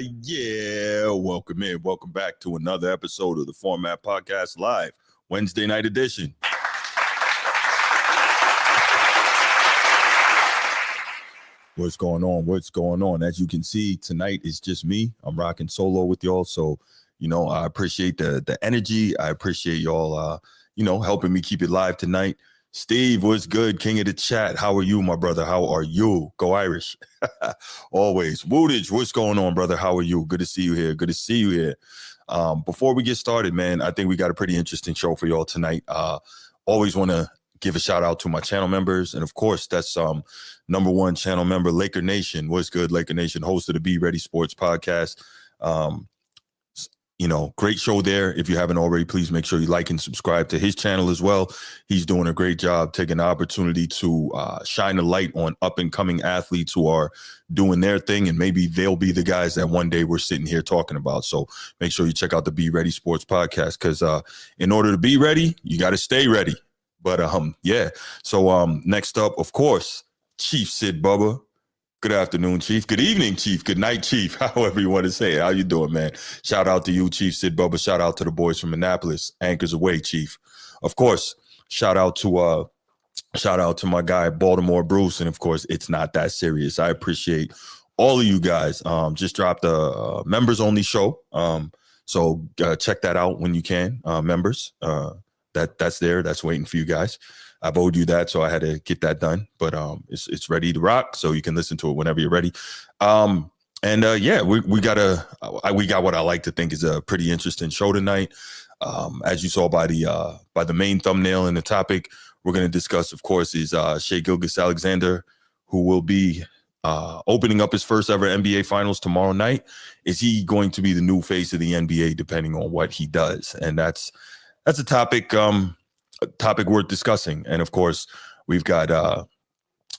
Welcome in. Welcome back to another episode of the Format Podcast Live, Wednesday night edition. What's going on? As you can see, tonight is just me. I'm rocking solo with y'all. So, I appreciate the energy. I appreciate y'all, helping me keep it live tonight. Steve, what's good? King of the chat. How are you, my brother? How are you? Go Irish. Always. Woodage, what's going on, brother? How are you? Good to see you here. Before we get started, man, I think we got a pretty interesting show for y'all tonight. Always want to give a shout out to my channel members. And of course, that's number one channel member, Laker Nation. What's good, Laker Nation? Host of the Be Ready Sports Podcast. Great show there. If you haven't already, please make sure you like and subscribe to his channel as well. He's doing a great job taking the opportunity to shine a light on up-and-coming athletes who are doing their thing, and maybe they'll be the guys that one day we're sitting here talking about. So make sure you check out the Be Ready Sports Podcast, because in order to be ready, you got to stay ready. But So next up, of course, Chief Sid Bubba. Good afternoon, Chief. Good evening, Chief. Good night, Chief. However you want to say it. How you doing, man? Shout out to you, Chief Sid Bubba. Shout out to the boys from Annapolis. Anchors away, Chief. Of course, shout out to my guy, Baltimore Bruce. And of course, it's not that serious. I appreciate all of you guys. Just dropped a members only show. So check that out when you can, members. That's there. That's waiting for you guys. I've owed you that, so I had to get that done. But it's ready to rock, so you can listen to it whenever you're ready. We got what I like to think is a pretty interesting show tonight. As you saw by the main thumbnail and the topic, we're going to discuss, of course, is Shai Gilgeous-Alexander, who will be opening up his first ever NBA Finals tomorrow night. Is he going to be the new face of the NBA, depending on what he does? And that's a topic worth discussing. And of course, we've got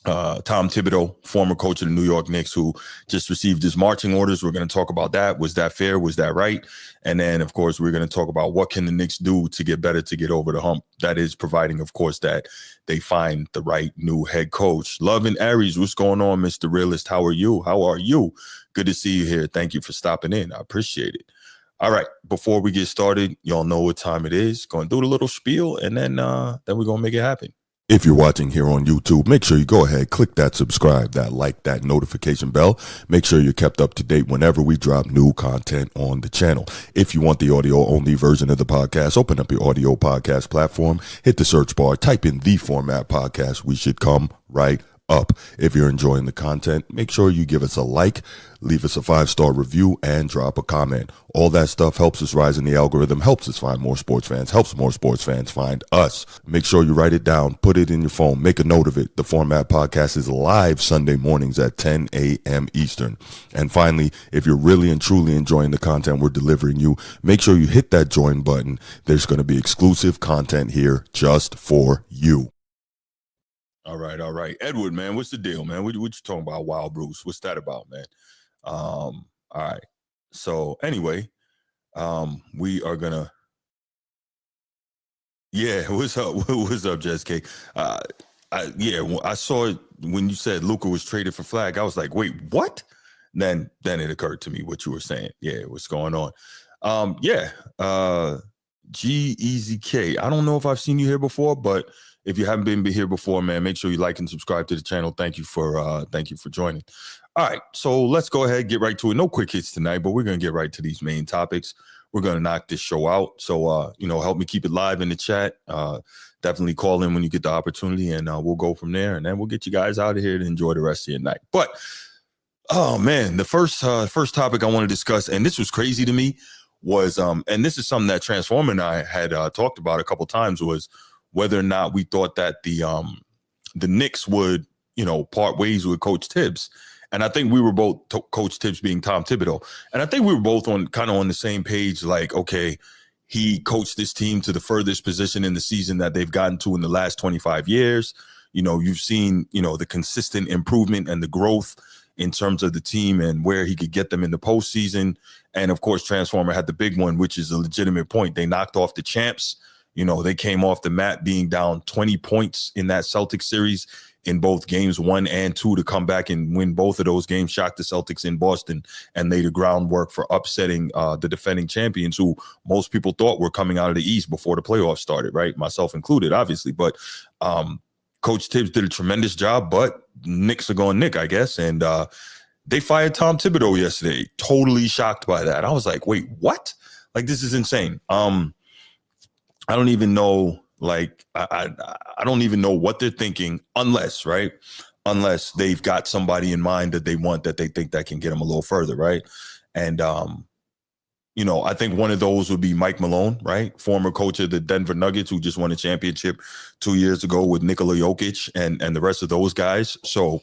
Tom Thibodeau, former coach of the New York Knicks, who just received his marching orders. We're going to talk about that. Was that fair? Was that right? And then, of course, we're going to talk about what can the Knicks do to get better, to get over the hump. That is providing, of course, that they find the right new head coach. Love and Aries, what's going on, Mr. Realist? How are you? Good to see you here. Thank you for stopping in. I appreciate it. All right, before we get started, y'all know what time it is. Going to do the little spiel, and then we're going to make it happen. If you're watching here on YouTube, make sure you go ahead, click that subscribe, that like, that notification bell. Make sure you're kept up to date whenever we drop new content on the channel. If you want the audio-only version of the podcast, open up your audio podcast platform, hit the search bar, type in The Format Podcast. We should come right up. If you're enjoying the content, make sure you give us a like, leave us a 5-star review, and drop a comment. All that stuff helps us rise in the algorithm, helps us find more sports fans, helps more sports fans find us. Make sure you write it down, put it in your phone, make a note of it. The Format Podcast is live Sunday mornings at 10 a.m. Eastern. And finally, if you're really and truly enjoying the content we're delivering you, make sure you hit that join button. There's going to be exclusive content here just for you. All right. Edward, man, what's the deal, man? What you talking about, Wild Bruce? What's that about, man? All right. So anyway, we are gonna. Yeah, what's up? What's up, Jess K? I saw it when you said Luka was traded for Flag. I was like, wait, what? Then it occurred to me what you were saying. Yeah, what's going on? GEZK. I don't know if I've seen you here before, but if you haven't been here before, man, make sure you like and subscribe to the channel. Thank you for joining. All right, so let's go ahead and get right to it. No quick hits tonight, but we're going to get right to these main topics. We're going to knock this show out. So, help me keep it live in the chat. Definitely call in when you get the opportunity, and we'll go from there. And then we'll get you guys out of here to enjoy the rest of your night. But, oh, man, the first topic I want to discuss, and this was crazy to me, was, and this is something that Transformer and I had talked about a couple times, was whether or not we thought that the Knicks would, part ways with Coach Tibbs. And I think we were both, Coach Tibbs being Tom Thibodeau, and I think we were both on the same page, like, okay, he coached this team to the furthest position in the season that they've gotten to in the last 25 years. You've seen, the consistent improvement and the growth in terms of the team and where he could get them in the postseason. And of course, Transformer had the big one, which is a legitimate point. They knocked off the champs. They came off the mat being down 20 points in that Celtics series in both games 1 and 2 to come back and win both of those games, shock the Celtics in Boston, and lay the groundwork for upsetting the defending champions, who most people thought were coming out of the East before the playoffs started, right? Myself included, obviously. But Coach Tibbs did a tremendous job, but Knicks are going Nick, I guess. And they fired Tom Thibodeau yesterday. Totally shocked by that. I was like, wait, what? Like, this is insane. I don't even know, like, I don't even know what they're thinking unless they've got somebody in mind that they want, that they think that can get them a little further, right? And, I think one of those would be Mike Malone, right? Former coach of the Denver Nuggets, who just won a championship 2 years ago with Nikola Jokic and the rest of those guys. So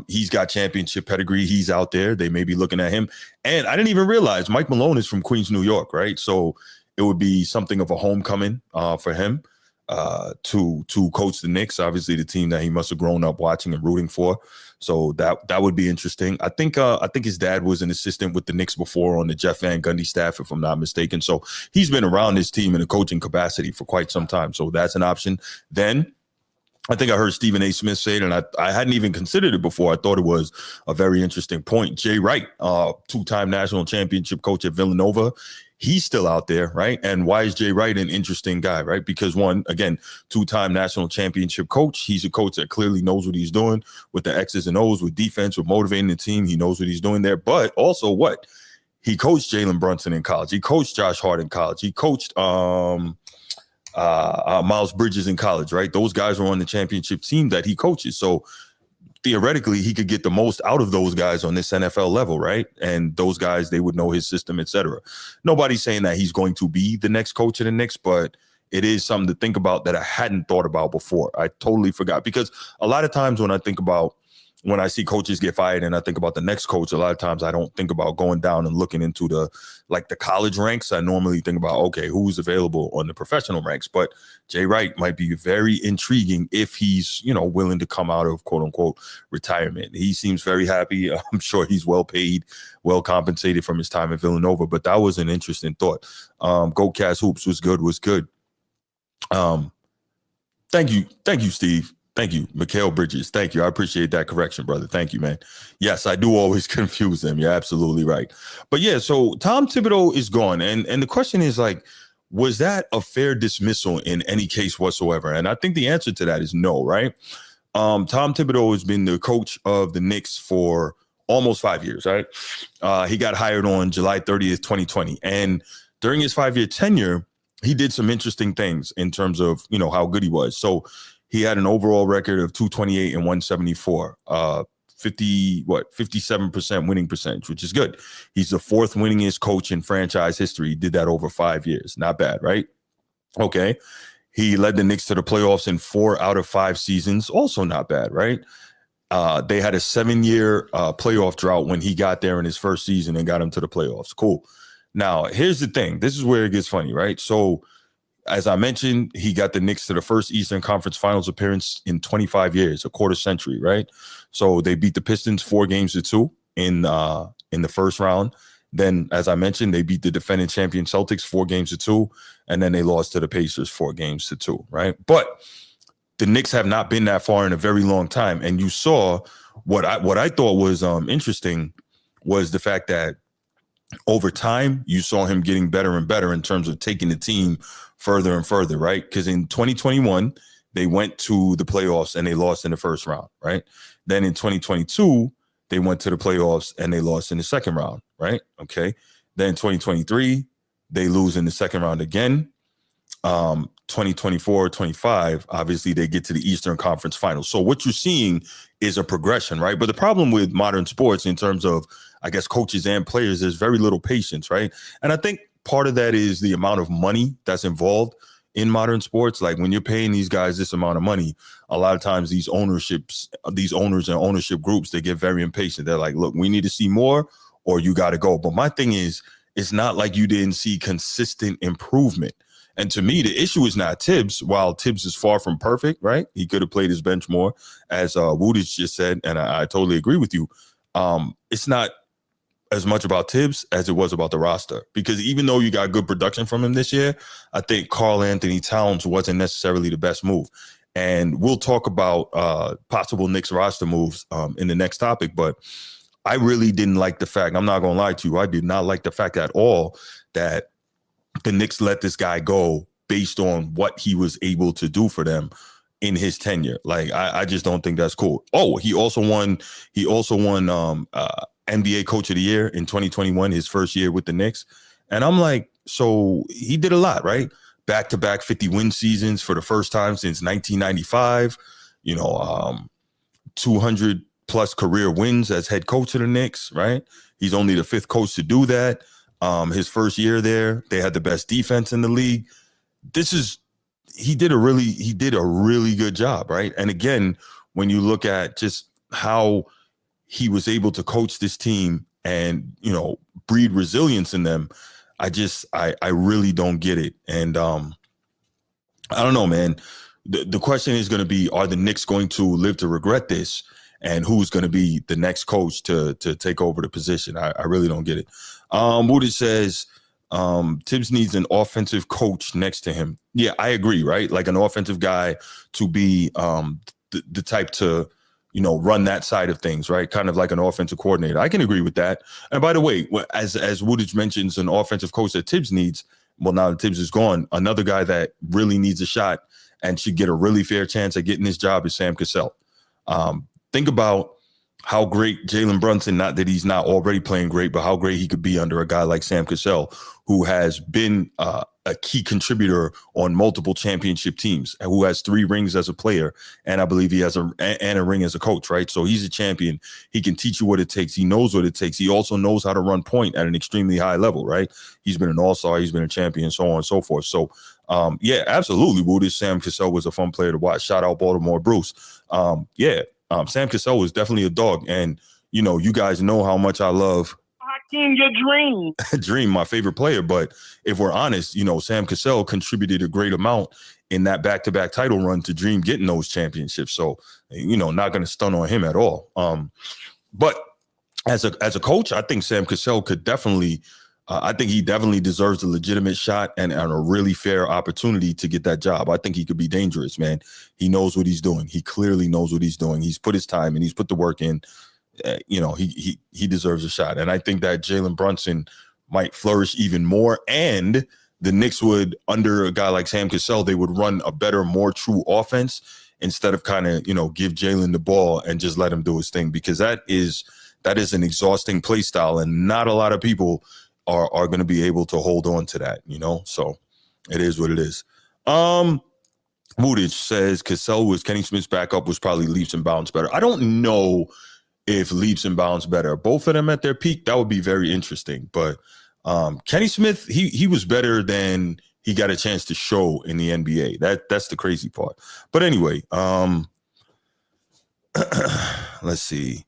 he's got championship pedigree. He's out there. They may be looking at him. And I didn't even realize Mike Malone is from Queens, New York, right? So it would be something of a homecoming for him to coach the Knicks, obviously the team that he must have grown up watching and rooting for. So that would be interesting. I think his dad was an assistant with the Knicks before on the Jeff Van Gundy staff, if I'm not mistaken. So he's been around his team in a coaching capacity for quite some time. So that's an option. Then I think I heard Stephen A. Smith say it, and I hadn't even considered it before. I thought it was a very interesting point. Jay Wright, two-time national championship coach at Villanova, he's still out there, right? And why is Jay Wright an interesting guy, right? Because one, again, two-time national championship coach. He's a coach that clearly knows what he's doing with the X's and O's, with defense, with motivating the team. He knows what he's doing there. But also what? He coached Jalen Brunson in college. He coached Josh Hart in college. He coached Miles Bridges in college, right? Those guys were on the championship team that he coaches. So theoretically, he could get the most out of those guys on this NFL level, right? And those guys, they would know his system, et cetera. Nobody's saying that he's going to be the next coach of the Knicks, but it is something to think about that I hadn't thought about before. I totally forgot, because a lot of times when I see coaches get fired and I think about the next coach, a lot of times I don't think about going down and looking into the college ranks. I normally think about, okay, who's available on the professional ranks. But Jay Wright might be very intriguing if he's, willing to come out of quote unquote retirement. He seems very happy. I'm sure he's well paid, well compensated from his time at Villanova. But that was an interesting thought. Go Cats Hoops was good. Thank you, Steve. Thank you, Mikhail Bridges. Thank you. I appreciate that correction, brother. Thank you, man. Yes, I do always confuse them. You're absolutely right. But yeah, so Tom Thibodeau is gone. And the question is, was that a fair dismissal in any case whatsoever? And I think the answer to that is no, right? Tom Thibodeau has been the coach of the Knicks for almost 5 years, right? He got hired on July 30th, 2020. And during his 5-year tenure, he did some interesting things in terms of, how good he was. So he had an overall record of 228 and 174, 57% winning percentage, which is good. He's the fourth winningest coach in franchise history. He did that over 5 years. Not bad, right? Okay. He led the Knicks to the playoffs in 4 out of 5 seasons. Also not bad, right? They had a 7-year playoff drought when he got there in his first season and got him to the playoffs. Cool. Now, here's the thing. This is where it gets funny, right? So, as I mentioned, he got the Knicks to the first Eastern Conference Finals appearance in 25 years, a quarter century, right? So they beat the Pistons 4-2 in the first round. Then, as I mentioned, they beat the defending champion Celtics 4-2, and then they lost to the Pacers 4-2, right? But the Knicks have not been that far in a very long time. And you saw what I thought was interesting was the fact that over time, you saw him getting better and better in terms of taking the team further and further, right? Because in 2021, they went to the playoffs and they lost in the first round, right? Then in 2022, they went to the playoffs and they lost in the second round, right? Okay. Then 2023, they lose in the second round again. 2024, 25, obviously they get to the Eastern Conference Finals. So what you're seeing is a progression, right? But the problem with modern sports in terms of, I guess, coaches and players, there's very little patience, right? And I think part of that is the amount of money that's involved in modern sports. Like when you're paying these guys this amount of money, a lot of times these owners and ownership groups, they get very impatient. They're like, look, we need to see more or you got to go. But my thing is, it's not like you didn't see consistent improvement. And to me, the issue is not Tibbs. While Tibbs is far from perfect, right? He could have played his bench more, as Woodage just said, and I totally agree with you. It's not as much about Tibbs as it was about the roster. Because even though you got good production from him this year, I think Karl Anthony Towns wasn't necessarily the best move. And we'll talk about possible Knicks roster moves in the next topic. But I really didn't like the fact, I'm not going to lie to you, I did not like the fact at all that the Knicks let this guy go based on what he was able to do for them in his tenure. Like, I just don't think that's cool. Oh, he also won NBA Coach of the Year in 2021, his first year with the Knicks. And I'm like, so he did a lot, right? Back-to-back 50-win seasons for the first time since 1995. 200 plus career wins as head coach of the Knicks, right? He's only the fifth coach to do that. His first year there, they had the best defense in the league. He did a really good job, right? And again, when you look at just how he was able to coach this team and, breed resilience in them, I really don't get it. And I don't know, man. The question is going to be, are the Knicks going to live to regret this? And who's going to be the next coach to take over the position? I really don't get it. Moody says Tibbs needs an offensive coach next to him. Yeah, I agree, right? Like an offensive guy to be the type to, run that side of things, right? Kind of like an offensive coordinator. I can agree with that. And by the way, as Woodage mentions, an offensive coach that Tibbs needs, well, now that Tibbs is gone, another guy that really needs a shot and should get a really fair chance at getting this job is Sam Cassell. Think about how great Jalen Brunson, not that he's not already playing great, but how great he could be under a guy like Sam Cassell, who has been a key contributor on multiple championship teams, and who has 3 rings as a player, and I believe he has a ring as a coach, right? So he's a champion. He can teach you what it takes. He knows what it takes. He also knows how to run point at an extremely high level, right? He's been an all-star. He's been a champion, so on and so forth. So, yeah, absolutely, Woody. Sam Cassell was a fun player to watch. Shout out Baltimore Bruce. Sam Cassell was definitely a dog. And, you guys know how much I love Hakeem, your dream. Dream, my favorite player. But if we're honest, Sam Cassell contributed a great amount in that back-to-back title run to Dream getting those championships. So, not going to stun on him at all. But as a coach, I think Sam Cassell could definitely I think he definitely deserves a legitimate shot and a really fair opportunity to get that job. I think he could be dangerous, man. He knows what he's doing. He clearly knows what he's doing. He's put his time and he's put the work in. He deserves a shot. And I think that Jalen Brunson might flourish even more. And the Knicks would, under a guy like Sam Cassell, they would run a better, more true offense instead of kind of, give Jalen the ball and just let him do his thing, because that is an exhausting play style, and not a lot of people are going to be able to hold on to that, So it is what it is. Woodage says Cassell was Kenny Smith's backup was probably leaps and bounds better. I don't know if leaps and bounds better. Both of them at their peak, that would be very interesting. But Kenny Smith, he was better than he got a chance to show in the NBA. That's the crazy part. But anyway, let's see.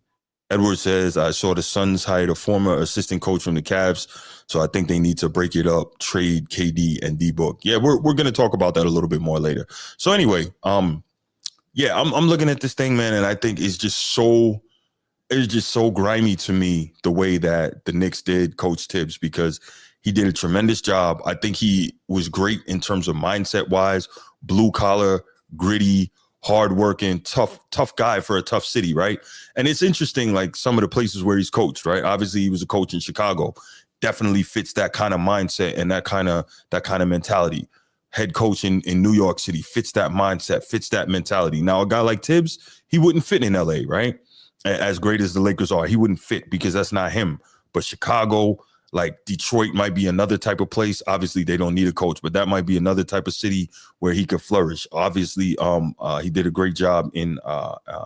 Edward says, I saw the Suns hired a former assistant coach from the Cavs, so I think they need to break it up, trade KD and D-Book. Yeah, we're going to talk about that a little bit more later. So anyway, I'm looking at this thing, man, and I think it's just so grimy to me the way that the Knicks did Coach Tibbs, because he did a tremendous job. I think he was great in terms of mindset-wise, blue-collar, gritty, hardworking, tough guy for a tough city, right? And it's interesting, like some of the places where he's coached, right? Obviously, he was a coach in Chicago. Definitely fits that kind of mindset and that kind of mentality. Head coach in New York City fits that mindset, fits that mentality. Now, a guy like Tibbs, he wouldn't fit in LA, right? As great as the Lakers are, he wouldn't fit because that's not him. But Chicago, like Detroit, might be another type of place. Obviously, they don't need a coach, but that might be another type of city where he could flourish. Obviously, he did a great job in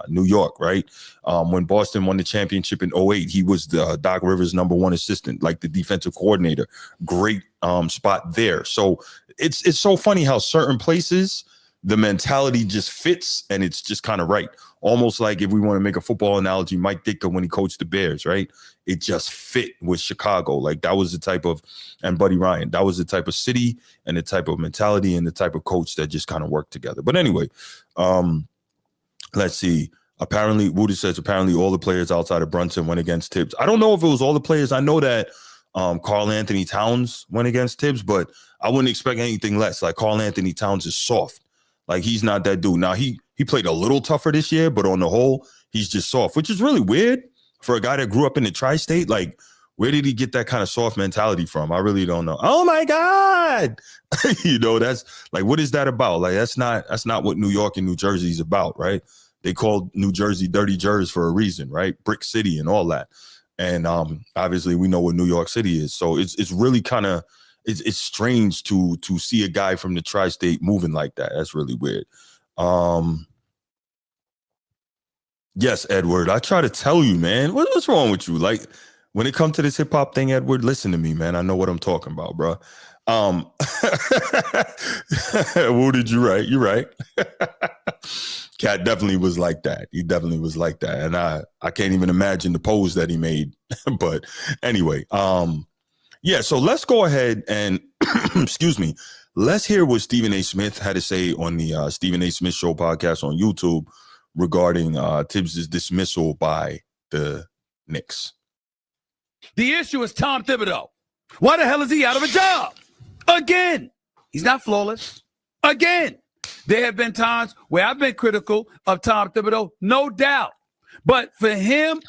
New York, right? When Boston won the championship in 2008, he was the Doc Rivers' #1 assistant, like the defensive coordinator. Great spot there. So it's so funny how certain places, the mentality just fits and it's just kind of right. Almost like, if we want to make a football analogy, Mike Ditka when he coached the Bears, right? It just fit with Chicago. Like that was the type of, and Buddy Ryan, that was the type of city and the type of mentality and the type of coach that just kind of worked together. But anyway, let's see. Apparently, Woody says apparently all the players outside of Brunson went against Tibbs. I don't know if it was all the players. I know that Karl Anthony Towns went against Tibbs, but I wouldn't expect anything less. Like Karl Anthony Towns is soft. Like, he's not that dude. Now, he played a little tougher this year, but on the whole, he's just soft, which is really weird for a guy that grew up in the tri-state. Like, where did he get that kind of soft mentality from? I really don't know. Oh my God. That's like, what is that about? Like, that's not what New York and New Jersey is about, right? They called New Jersey Dirty Jersey for a reason, right? Brick City and all that. And obviously we know what New York City is. So it's really kind of, it's strange to see a guy from the tri-state moving like that. That's really weird. Yes, Edward, I try to tell you, man, what's wrong with you? Like, when it comes to this hip hop thing, Edward, listen to me, man. I know what I'm talking about, bro. What did you write? You're right. Cat definitely was like that. He definitely was like that. And I can't even imagine the pose that he made. But anyway, yeah, so let's go ahead and, excuse me, let's hear what Stephen A. Smith had to say on the Stephen A. Smith Show podcast on YouTube regarding Tibbs' dismissal by the Knicks. The issue is Tom Thibodeau. Why the hell is he out of a job? Again, he's not flawless. Again, there have been times where I've been critical of Tom Thibodeau, no doubt. But for him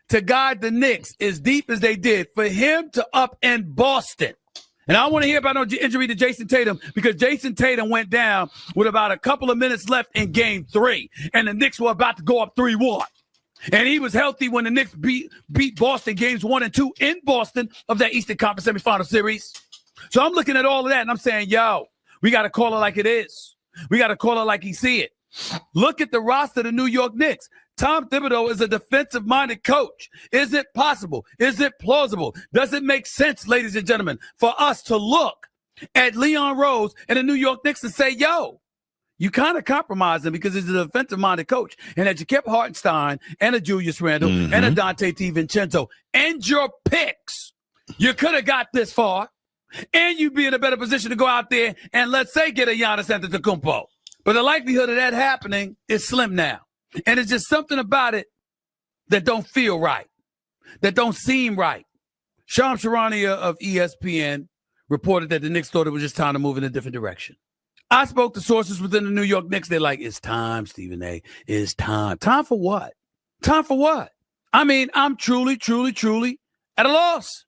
to guide the Knicks as deep as they did, for him to upend Boston, and I don't want to hear about no injury to Jason Tatum, because Jason Tatum went down with about a couple of minutes left in game 3, and the Knicks were about to go up 3-1. And he was healthy when the Knicks beat Boston games 1 and 2 in Boston of that Eastern Conference semifinal series. So I'm looking at all of that, and I'm saying, yo, we got to call it like it is. We got to call it like he see it. Look at the roster of the New York Knicks. Tom Thibodeau is a defensive-minded coach. Is it possible? Is it plausible? Does it make sense, ladies and gentlemen, for us to look at Leon Rose and the New York Knicks and say, yo, you kind of compromised him because he's a defensive-minded coach, and that you kept Hartenstein and a Julius Randle and a Dante DiVincenzo and your picks, you could have got this far, and you'd be in a better position to go out there and, let's say, get a Giannis Antetokounmpo. But the likelihood of that happening is slim now. And it's just something about it that don't feel right, that don't seem right. Shams Charania of ESPN reported that the Knicks thought it was just time to move in a different direction. I spoke to sources within the New York Knicks. They're like, it's time, Stephen A. It's time. Time for what? Time for what? I mean, I'm truly, truly, truly at a loss.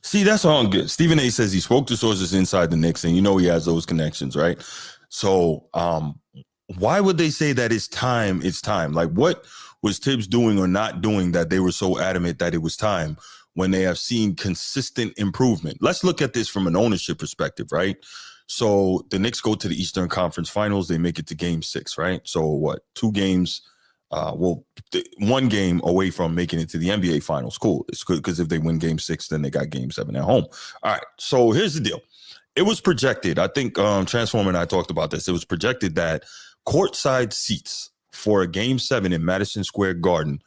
See, that's all good. Stephen A. says he spoke to sources inside the Knicks, and he has those connections, right? So why would they say that it's time? It's time. Like, what was Tibbs doing or not doing that they were so adamant that it was time when they have seen consistent improvement? Let's look at this from an ownership perspective, right? So the Knicks go to the Eastern Conference Finals. They make it to Game 6, right? So what? 2 games, 1 game away from making it to the NBA Finals. Cool. It's good because if they win Game 6, then they got Game 7 at home. All right. So here's the deal. It was projected. I think Transformer and I talked about this. It was projected that courtside seats for a Game 7 in Madison Square Garden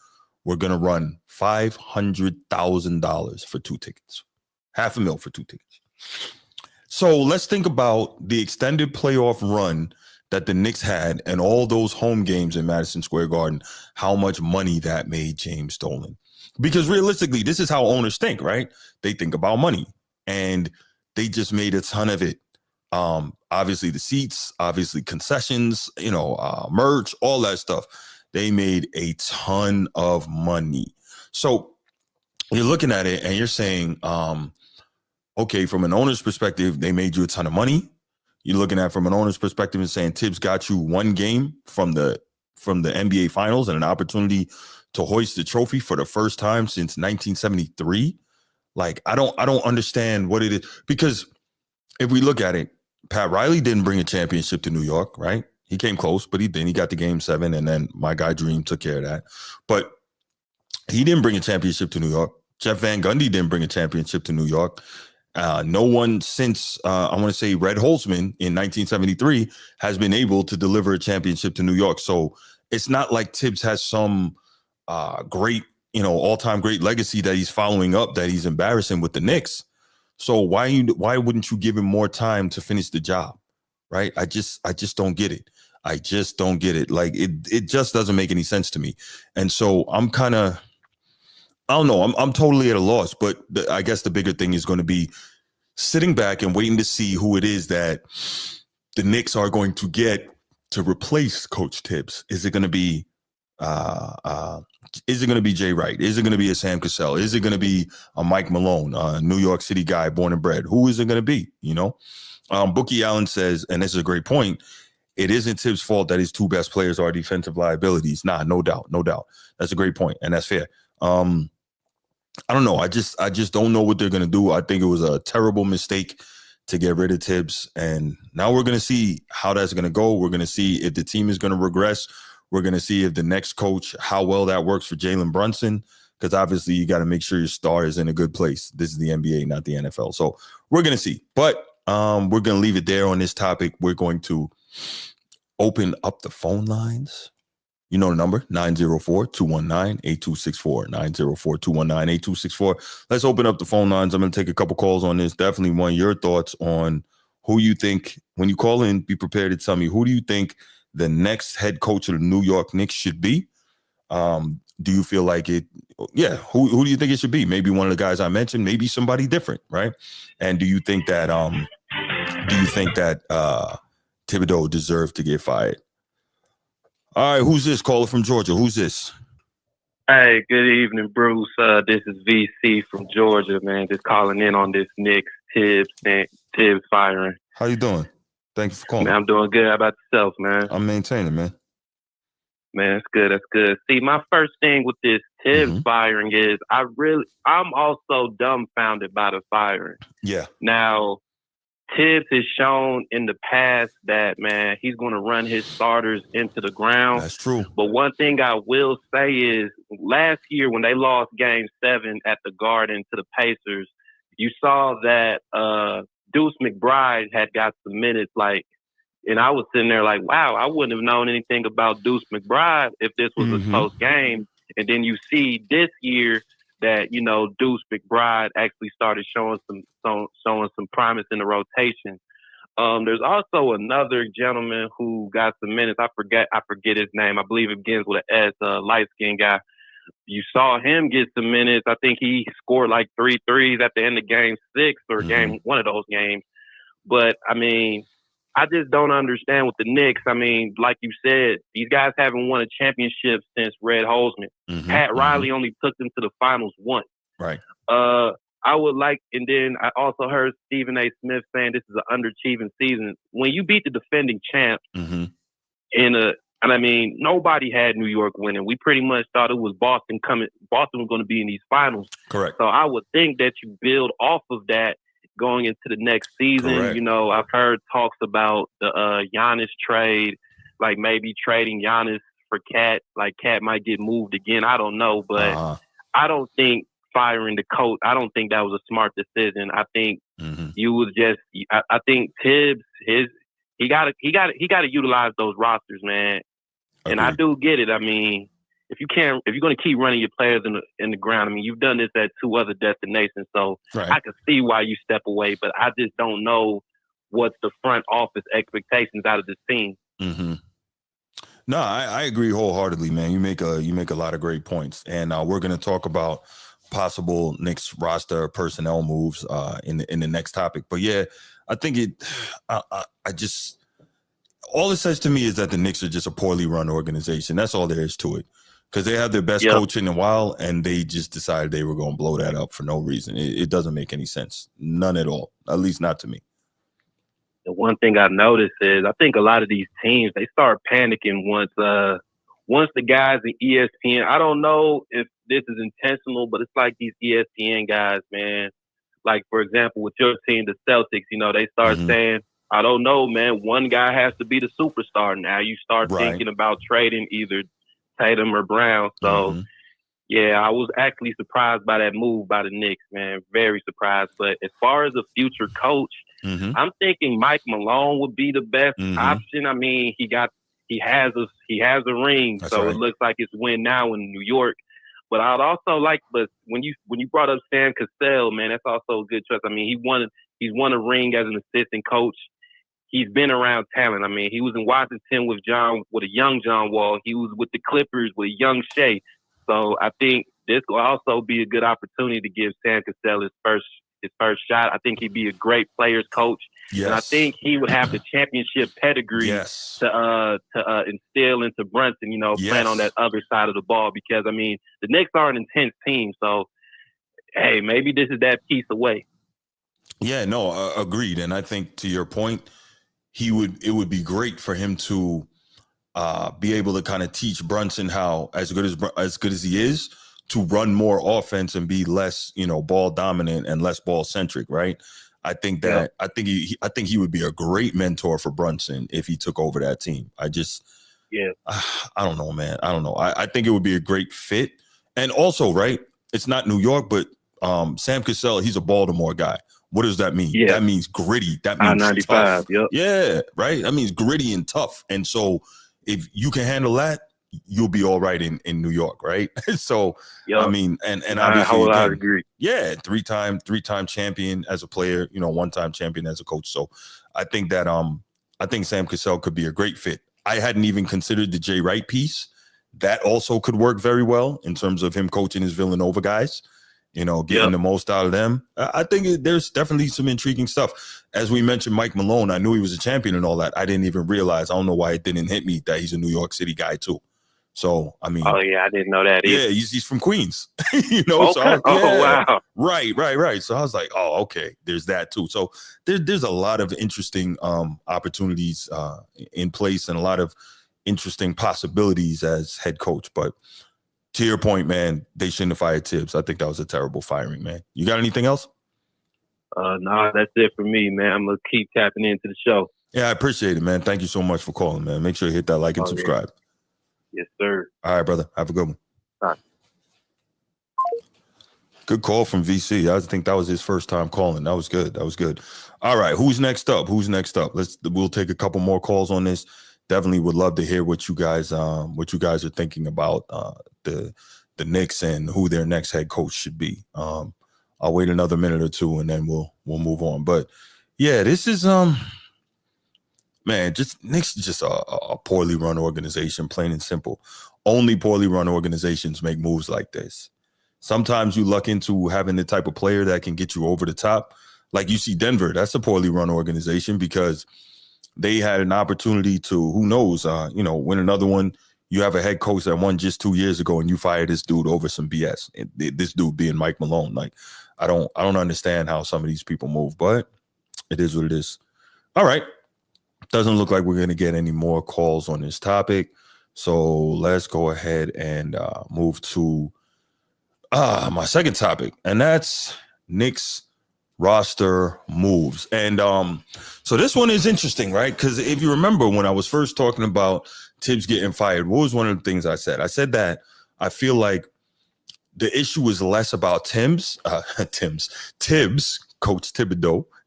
were going to run $500,000 for 2 tickets. $500,000 for 2 tickets. So let's think about the extended playoff run that the Knicks had and all those home games in Madison Square Garden, how much money that made James Dolan. Because realistically, this is how owners think, right? They think about money, and they just made a ton of it. Obviously the seats, obviously concessions, merch, all that stuff. They made a ton of money. So you're looking at it and you're saying, okay, from an owner's perspective, they made you a ton of money. You're looking at from an owner's perspective and saying Tibbs got you 1 game from the NBA Finals and an opportunity to hoist the trophy for the first time since 1973. Like, I don't understand what it is, because if we look at it, Pat Riley didn't bring a championship to New York, right? He came close, but he didn't. He got to Game 7, and then my guy Dream took care of that. But he didn't bring a championship to New York. Jeff Van Gundy didn't bring a championship to New York. No one since, I want to say, Red Holzman in 1973 has been able to deliver a championship to New York. So it's not like Tibbs has some great, all-time great legacy that he's following up that he's embarrassing with the Knicks. So why wouldn't you give him more time to finish the job, right? I just don't get it. I just don't get it. Like, it just doesn't make any sense to me. And so I'm kind of, I don't know. I'm totally at a loss. But I guess the bigger thing is going to be sitting back and waiting to see who it is that the Knicks are going to get to replace Coach Tibbs? Is it going to be Jay Wright? Is it going to be a Sam Cassell? Is it going to be a Mike Malone, a New York City guy born and bred? Who is it going to be? Bookie Allen says, and this is a great point, it isn't Tibbs' fault that his two best players are defensive liabilities. Nah, no doubt. That's a great point, and that's fair. I don't know. I just don't know what they're going to do. I think it was a terrible mistake to get rid of Tibbs, and now we're going to see how that's going to go. We're going to see if the team is going to regress. We're going to see if the next coach, how well that works for Jalen Brunson, because obviously you got to make sure your star is in a good place. This is the NBA, not the NFL. So we're going to see. But we're going to leave it there on this topic. We're going to open up the phone lines. You know the number, 904-219-8264, 904-219-8264. Let's open up the phone lines. I'm going to take a couple calls on this. Definitely want your thoughts on who you think, when you call in, be prepared to tell me, who do you think the next head coach of the New York Knicks should be? Do you feel like it? Yeah. Who do you think it should be? Maybe one of the guys I mentioned, maybe somebody different, right? And do you think that Thibodeau deserved to get fired? All right, who's this caller from Georgia? Who's this? Hey, good evening, Bruce. This is VC from Georgia, man. Just calling in on this Knicks Tibbs firing. How you doing? Thank you for calling. Man, I'm doing good. How about yourself, man? I'm maintaining, man. Man, that's good. That's good. See, my first thing with this Tibbs firing is I'm also dumbfounded by the firing. Yeah. Now, Tibbs has shown in the past that, man, he's going to run his starters into the ground. That's true. But one thing I will say is last year when they lost Game 7 at the Garden to the Pacers, you saw that Deuce McBride had got some minutes, and I was sitting there like, wow, I wouldn't have known anything about Deuce McBride if this was a close game. And then you see this year that, Deuce McBride actually started showing some promise in the rotation. There's also another gentleman who got some minutes. I forget his name. I believe it begins with an S, light-skinned guy. You saw him get some minutes. I think he scored like 3 threes at the end of Game 6 or one of those games. But, I just don't understand with the Knicks. Like you said, these guys haven't won a championship since Red Holzman. Pat Riley only took them to the finals once. Right. I would like, and then I also heard Stephen A. Smith saying this is an underachieving season. When you beat the defending champ nobody had New York winning. We pretty much thought it was Boston coming. Boston was going to be in these finals. Correct. So I would think that you build off of that going into the next season. Correct. I've heard talks about the Giannis trade, like maybe trading Giannis for Cat. Like Cat might get moved again. I don't know, but I don't think firing the coach, I don't think that was a smart decision. I think you was just. I think Tibbs, he got to utilize those rosters, man. Agreed. And I do get it. If you're going to keep running your players in the ground, you've done this at 2 other destinations, so right. I can see why you step away, but I just don't know what's the front office expectations out of this team. No, I agree wholeheartedly, man. You make a lot of great points, and we're going to talk about possible Knicks roster personnel moves in the next topic. But yeah, I think all it says to me is that the Knicks are just a poorly run organization. That's all there is to it. Because they have their best coach in a while, and they just decided they were going to blow that up for no reason. It doesn't make any sense. None at all. At least not to me. The one thing I've noticed is I think a lot of these teams, they start panicking once the guys in ESPN, I don't know if this is intentional, but it's like these ESPN guys, man. Like, for example, with your team, the Celtics, they start saying, I don't know, man, one guy has to be the superstar. Now you start thinking about trading either Tatum or Brown. So, yeah, I was actually surprised by that move by the Knicks, man. Very surprised. But as far as a future coach, I'm thinking Mike Malone would be the best option. He has a ring, That's so right. It looks like it's win now in New York. But I'd also but when you brought up Sam Cassell, man, that's also a good choice. He's won a ring as an assistant coach. He's been around talent. He was in Washington with a young John Wall. He was with the Clippers with a young Shea. So I think this will also be a good opportunity to give Sam Cassell his first shot. I think he'd be a great players coach. Yes. And I think he would have the championship pedigree Yes. to instill into Brunson, playing on that other side of the ball. Because, I mean, the Knicks are an intense team. So, hey, maybe this is that piece away. Yeah, no, agreed. And I think to your point, it would be great for him to be able to kind of teach Brunson how, as good as he is, to run more offense and be less, ball dominant and less ball centric, right? I think that I think he would be a great mentor for Brunson if he took over that team. I don't know, man. I don't know. I think it would be a great fit. And also, right, it's not New York, but Sam Cassell, he's a Baltimore guy. What does that mean? Yeah. That means gritty. That means I-95, tough. yep. Yeah, right. That means gritty and tough. And so if you can handle that, you'll be all right in New York, right? So, yep. I mean, and obviously, I again, agree. Yeah, three-time champion as a player, one-time champion as a coach. So I think that I think Sam Cassell could be a great fit. I hadn't even considered the Jay Wright piece. That also could work very well in terms of him coaching his Villanova guys. Getting the most out of them. I think there's definitely some intriguing stuff. As we mentioned, Mike Malone, I knew he was a champion and all that. I didn't even realize. I don't know why it didn't hit me that he's a New York City guy too. So, I mean. Oh, yeah, I didn't know that either. Yeah, he's from Queens. Okay. So Wow. Right. So I was like, oh, okay, there's that too. So there's a lot of interesting opportunities in place and a lot of interesting possibilities as head coach. But to your point, man, they shouldn't have fired Tibbs. I think that was a terrible firing, man. You got anything else? No, that's it for me, man. I'm going to keep tapping into the show. Yeah, I appreciate it, man. Thank you so much for calling, man. Make sure you hit that like and subscribe. Yes, sir. All right, brother. Have a good one. All right. Good call from VC. I think that was his first time calling. That was good. All right, who's next up? We'll take a couple more calls on this. Definitely would love to hear what you guys are thinking about the Knicks and who their next head coach should be. I'll wait another minute or two and then we'll move on. But yeah, this is man, Knicks is just a poorly run organization, plain and simple. Only poorly run organizations make moves like this. Sometimes you luck into having the type of player that can get you over the top. Like you see Denver, that's a poorly run organization because they had an opportunity to, who knows, win another one. You have a head coach that won just 2 years ago and you fire this dude over some BS. This dude being Mike Malone. Like, I don't understand how some of these people move, but it is what it is. All right. Doesn't look like we're going to get any more calls on this topic. So let's go ahead and move to my second topic, and that's Knicks roster moves. And so this one is interesting, right? Because if you remember when I was first talking about Tibbs getting fired, what was one of the things I said? I said that I feel like the issue is less about Tibbs, Coach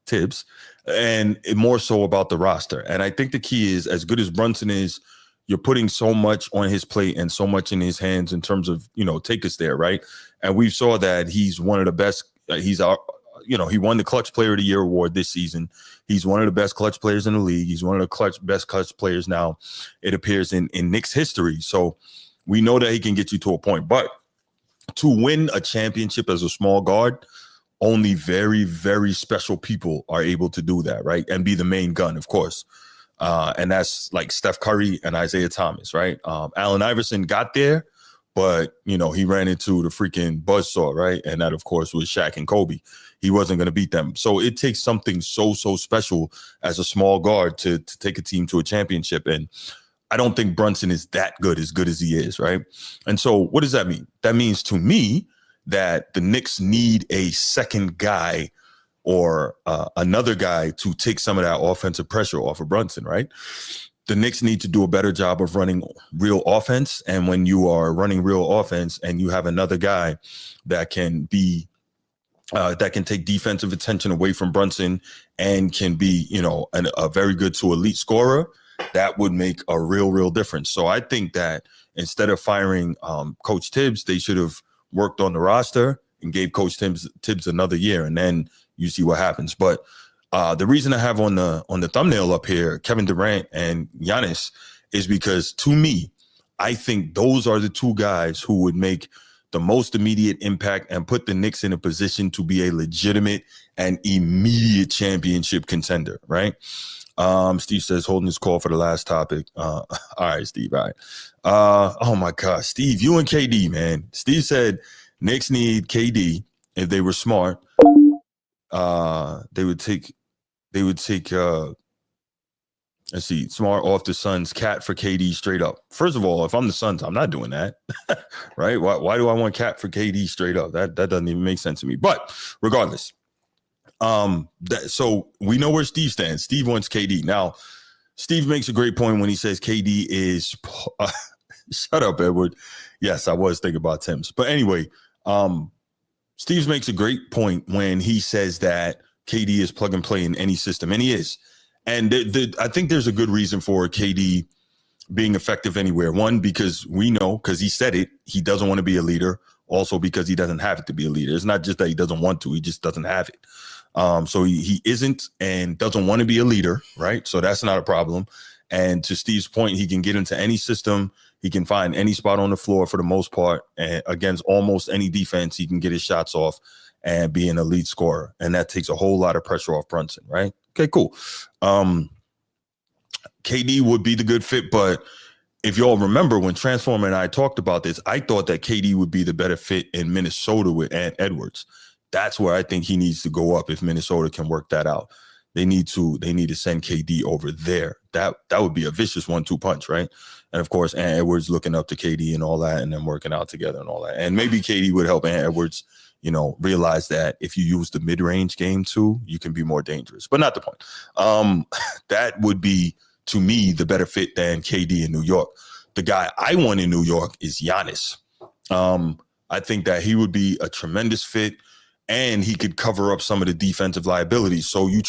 Tibbs, and more so about the roster. And I think the key is, as good as Brunson is, you're putting so much on his plate and so much in his hands in terms of, take us there, right? And we saw that he's one of the best. He won the Clutch Player of the Year award this season. He's one of the best clutch players in the league. He's one of the best clutch players now, it appears, in Knicks history. So we know that he can get you to a point. But to win a championship as a small guard, only very, very special people are able to do that, right? And be the main gun, of course. And that's like Steph Curry and Isaiah Thomas, right? Allen Iverson got there, but, he ran into the freaking buzzsaw, right? And that, of course, was Shaq and Kobe. He wasn't going to beat them. So it takes something so special as a small guard to take a team to a championship. And I don't think Brunson is that good as he is, right? And so what does that mean? That means to me that the Knicks need a second guy or another guy to take some of that offensive pressure off of Brunson, right? The Knicks need to do a better job of running real offense. And when you are running real offense and you have another guy that can be that can take defensive attention away from Brunson and can be, a very good to elite scorer, that would make a real difference. So I think that instead of firing Coach Tibbs, they should have worked on the roster and gave Coach Tibbs another year, and then you see what happens. But the reason I have on the thumbnail up here Kevin Durant and Giannis is because, to me, I think those are the two guys who would make the most immediate impact, and put the Knicks in a position to be a legitimate and immediate championship contender, right? Steve says, holding his call for the last topic. All right, Steve, all right. Oh, my gosh, Steve, you and KD, man. Steve said Knicks need KD. If they were smart, they would take let's see, Smart off the Suns, Cat for KD straight up. First of all, if I'm the Suns, I'm not doing that, right? Why do I want Cat for KD straight up? That doesn't even make sense to me. But regardless, so we know where Steve stands. Steve wants KD. Now, Steve makes a great point when he says KD is shut up, Edward. Yes, I was thinking about Tibbs. But anyway, Steve makes a great point when he says that KD is plug and play in any system, and he is. And I think there's a good reason for KD being effective anywhere. One, because we know, because he said it, he doesn't want to be a leader. Also, because he doesn't have it to be a leader. It's not just that he doesn't want to, he just doesn't have it. So he isn't and doesn't want to be a leader, right? So that's not a problem. And to Steve's point, he can get into any system. He can find any spot on the floor for the most part. And against almost any defense, he can get his shots off and be an elite scorer. And that takes a whole lot of pressure off Brunson, right? Okay, cool. KD would be the good fit, but if y'all remember when Transformer and I talked about this, I thought that KD would be the better fit in Minnesota with Ant Edwards. That's where I think he needs to go up if Minnesota can work that out. They need to send KD over there. That would be a vicious 1-2 punch, right? And of course, Ant Edwards looking up to KD and all that, and then working out together and all that. And maybe KD would help Ant Edwards, realize that if you use the mid-range game too, you can be more dangerous. But not the point. That would be, to me, the better fit than KD in New York. The guy I want in New York is Giannis. I think that he would be a tremendous fit, and he could cover up some of the defensive liabilities. So you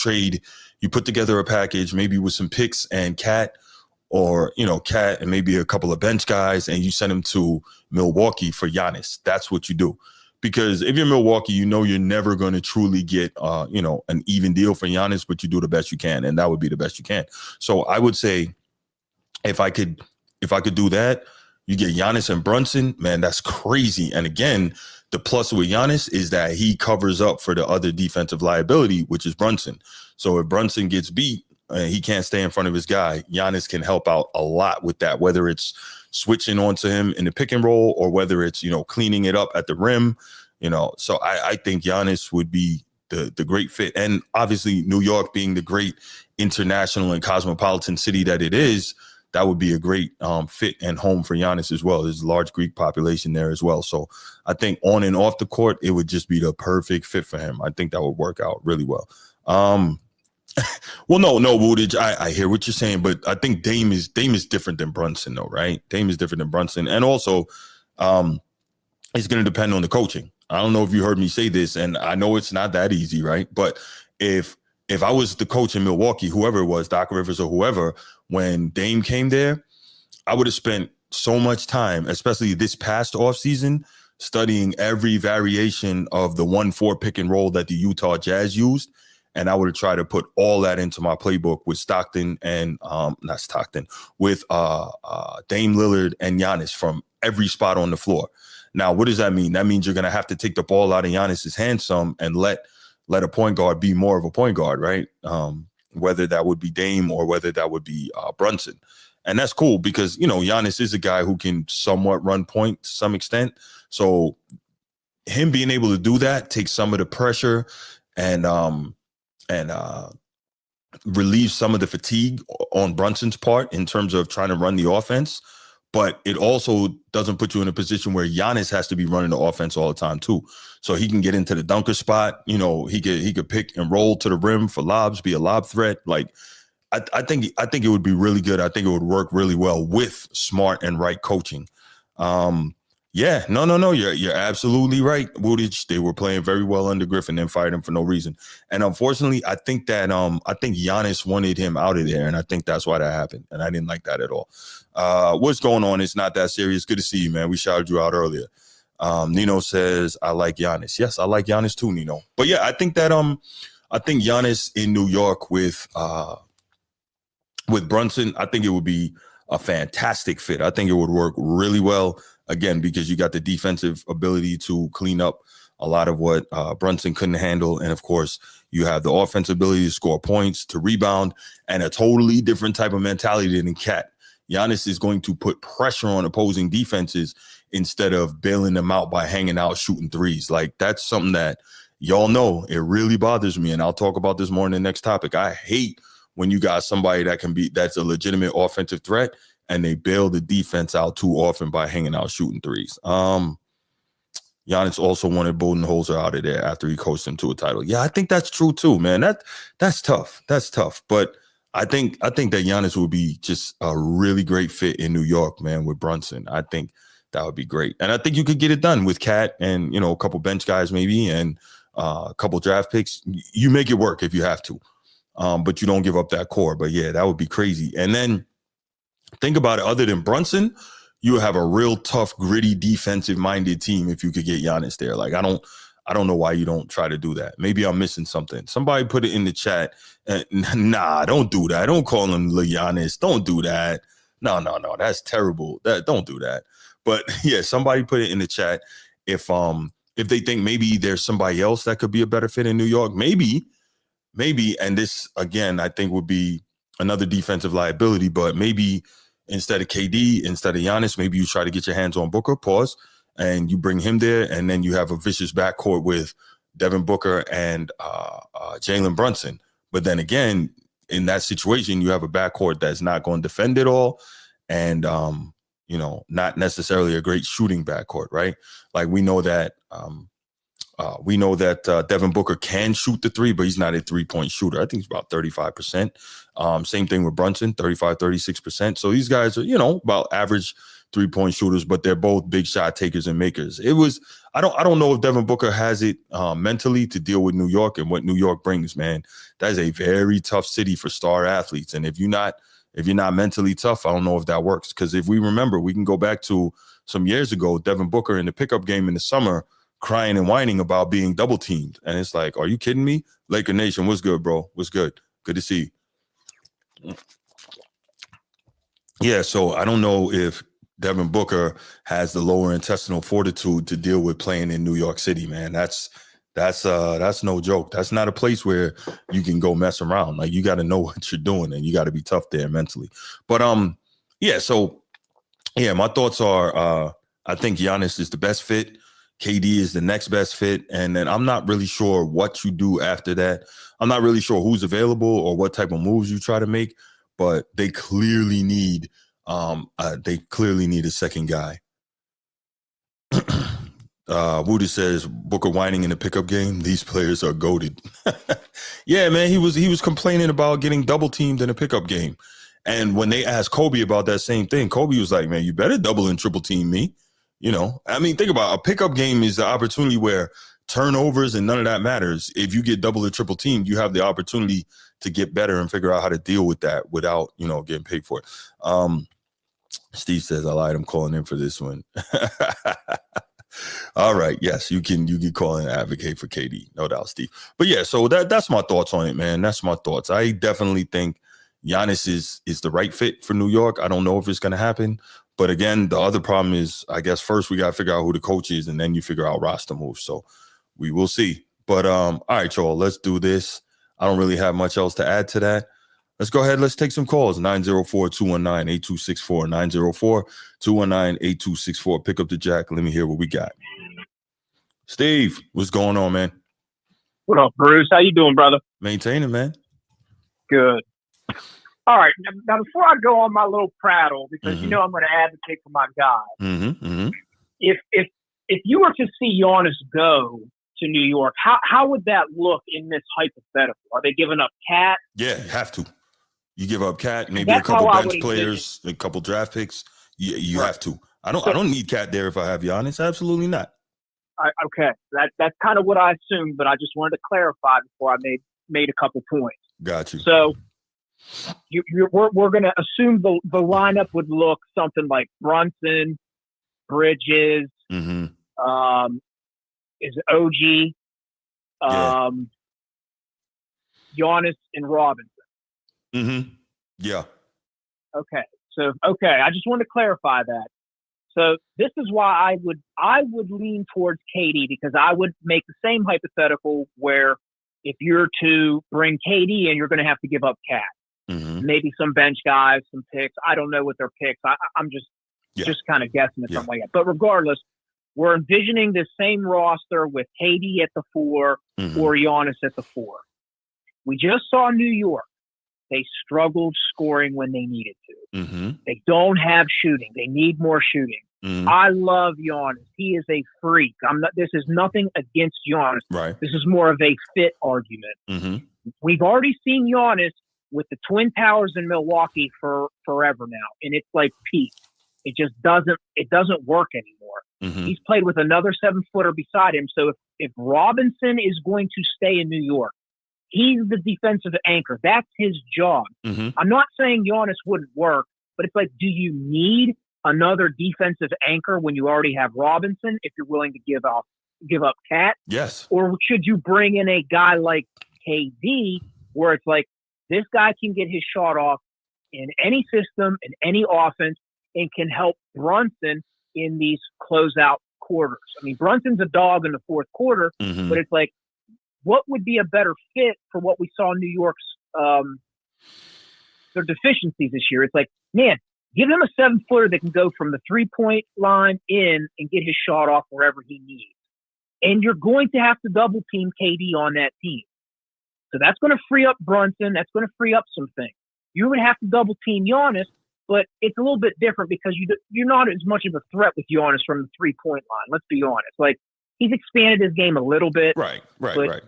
put together a package, maybe with some picks and Cat, or, Cat and maybe a couple of bench guys, and you send him to Milwaukee for Giannis. That's what you do. Because if you're Milwaukee, you're never going to truly get, an even deal for Giannis, but you do the best you can, and that would be the best you can. So I would say if I could do that, you get Giannis and Brunson, man, that's crazy. And again, the plus with Giannis is that he covers up for the other defensive liability, which is Brunson. So if Brunson gets beat and he can't stay in front of his guy, Giannis can help out a lot with that, whether it's switching onto him in the pick and roll or whether it's, cleaning it up at the rim, So I think Giannis would be the great fit. And obviously New York being the great international and cosmopolitan city that it is, that would be a great fit and home for Giannis as well. There's a large Greek population there as well. So I think on and off the court, it would just be the perfect fit for him. I think that would work out really well. Well, no, Woodage, I hear what you're saying, but I think Dame is different than Brunson, though, right? Dame is different than Brunson. And also, it's going to depend on the coaching. I don't know if you heard me say this, and I know it's not that easy, right? But if I was the coach in Milwaukee, whoever it was, Doc Rivers or whoever, when Dame came there, I would have spent so much time, especially this past offseason, studying every variation of the 1-4 pick and roll that the Utah Jazz used. And I would have tried to put all that into my playbook with Stockton and with Dame Lillard and Giannis from every spot on the floor. Now, what does that mean? That means you're going to have to take the ball out of Giannis's hands some and let a point guard be more of a point guard, right? Whether that would be Dame or whether that would be Brunson. And that's cool because, Giannis is a guy who can somewhat run point to some extent. So him being able to do that takes some of the pressure and relieve some of the fatigue on Brunson's part in terms of trying to run the offense. But it also doesn't put you in a position where Giannis has to be running the offense all the time too. So he can get into the dunker spot. He could pick and roll to the rim for lobs, be a lob threat. Like I think it would be really good. I think it would work really well with smart and right coaching. Yeah, no. You're absolutely right, Woodage. They were playing very well under Griffin and fired him for no reason. And unfortunately, I think Giannis wanted him out of there, and I think that's why that happened. And I didn't like that at all. What's going on? It's not that serious. Good to see you, man. We shouted you out earlier. Nino says, I like Giannis. Yes, I like Giannis too, Nino. But yeah, I think Giannis in New York with Brunson, I think it would be a fantastic fit. I think it would work really well. again, because you got the defensive ability to clean up a lot of what Brunson couldn't handle. And of course, you have the offensive ability to score points, to rebound, and a totally different type of mentality than Cat. Giannis is going to put pressure on opposing defenses instead of bailing them out by hanging out, shooting threes. Like, that's something that y'all know it really bothers me. And I'll talk about this more in the next topic. I hate when you got somebody that's a legitimate offensive threat and they bail the defense out too often by hanging out, shooting threes. Giannis also wanted Budenholzer out of there after he coached him to a title. Yeah, I think that's true too, man. That's tough. That's tough. But I think that Giannis would be just a really great fit in New York, man, with Brunson. I think that would be great. And I think you could get it done with Cat and, a couple bench guys maybe and a couple draft picks. You make it work if you have to. But you don't give up that core. But yeah, that would be crazy. And then think about it, other than Brunson, you have a real tough, gritty, defensive-minded team if you could get Giannis there. Like, I don't know why you don't try to do that. Maybe I'm missing something. Somebody put it in the chat. Nah, don't do that. Don't call him Giannis. Don't do that. No. That's terrible. Don't do that. But yeah, somebody put it in the chat. If they think maybe there's somebody else that could be a better fit in New York, maybe, and this again, I think would be another defensive liability, but maybe instead of KD, instead of Giannis, maybe you try to get your hands on Booker, and you bring him there, and then you have a vicious backcourt with Devin Booker and Jalen Brunson. But then again, in that situation, you have a backcourt that's not going to defend it all, and not necessarily a great shooting backcourt, right? Like, we know that Devin Booker can shoot the three, but he's not a three-point shooter. I think he's about 35%. Same thing with Brunson, 35, 36%. So these guys are, about average three-point shooters, but they're both big shot takers and makers. I don't know if Devin Booker has it mentally to deal with New York and what New York brings, man. That is a very tough city for star athletes. And if you're not mentally tough, I don't know if that works. Because if we remember, we can go back to some years ago, Devin Booker in the pickup game in the summer, crying and whining about being double teamed. And it's like, are you kidding me? Laker Nation, what's good, bro? What's good? Good to see you. Yeah, so I don't know if Devin Booker has the lower intestinal fortitude to deal with playing in New York City, man. That's no joke. That's not a place where you can go mess around. Like, you got to know what you're doing and you got to be tough there mentally. But my thoughts are I think Giannis is the best fit. KD is the next best fit. And then I'm not really sure what you do after that. I'm not really sure who's available or what type of moves you try to make, but they clearly need a second guy. Woody says Booker whining in the pickup game. These players are goated. Yeah, man, he was complaining about getting double teamed in a pickup game. And when they asked Kobe about that same thing, Kobe was like, man, you better double and triple team me. I mean, think about it. A pickup game is the opportunity where turnovers and none of that matters. If you get double or triple teamed, you have the opportunity to get better and figure out how to deal with that without, getting paid for it. Steve says, I lied. I'm calling in for this one. All right. Yes, you can call and advocate for KD. No doubt, Steve. But yeah, so that's my thoughts on it, man. That's my thoughts. I definitely think Giannis is the right fit for New York. I don't know if it's going to happen. But again, the other problem is, I guess, first we got to figure out who the coach is, and then you figure out roster moves. So we will see. But all right, y'all, let's do this. I don't really have much else to add to that. Let's go ahead. Let's take some calls. 904-219-8264. 904-219-8264. Pick up the jack. Let me hear what we got. Steve, what's going on, man? What up, Bruce? How you doing, brother? Maintaining, man. Good. All right. Now, before I go on my little prattle, because I'm going to advocate for my guy. If you were to see Giannis go to New York, how would that look in this hypothetical? Are they giving up Cat? Yeah, you have to. You give up Cat, maybe a couple bench players, a couple draft picks. You have to. I don't need Cat there if I have Giannis. Absolutely not. Okay, that's kind of what I assumed, but I just wanted to clarify before I made a couple points. Got you. So we're going to assume the lineup would look something like Brunson, Bridges, is OG, Giannis, and Robinson. Yeah. Okay. So, I just wanted to clarify that. So this is why I would lean towards KD, because I would make the same hypothetical where if you're to bring KD in, you're going to have to give up Cat. Mm-hmm. Maybe some bench guys, some picks. I don't know what their picks. I'm just kind of guessing at something like that. But regardless, we're envisioning the same roster with KD at the 4 or Giannis at the 4. We just saw New York. They struggled scoring when they needed to. Mm-hmm. They don't have shooting. They need more shooting. Mm-hmm. I love Giannis. He is a freak. This is nothing against Giannis. Right. This is more of a fit argument. Mm-hmm. We've already seen Giannis with the Twin Towers in Milwaukee for forever now, and it's like peak. It just doesn't work anymore. Mm-hmm. He's played with another 7-footer beside him. So if Robinson is going to stay in New York, he's the defensive anchor. That's his job. Mm-hmm. I'm not saying Giannis wouldn't work, but it's like, do you need another defensive anchor when you already have Robinson if you're willing to give up Cat? Yes. Or should you bring in a guy like KD where it's like, this guy can get his shot off in any system, in any offense, and can help Brunson in these closeout quarters. I mean, Brunson's a dog in the fourth quarter, but it's like, what would be a better fit for what we saw in New York's their deficiencies this year? It's like, man, give him a 7-footer that can go from the 3-point line in and get his shot off wherever he needs. And you're going to have to double team KD on that team. So that's going to free up Brunson. That's going to free up some things. You would have to double team Giannis, but it's a little bit different because you're not as much of a threat with Giannis from the 3-point line. Let's be honest. Like, he's expanded his game a little bit. Right.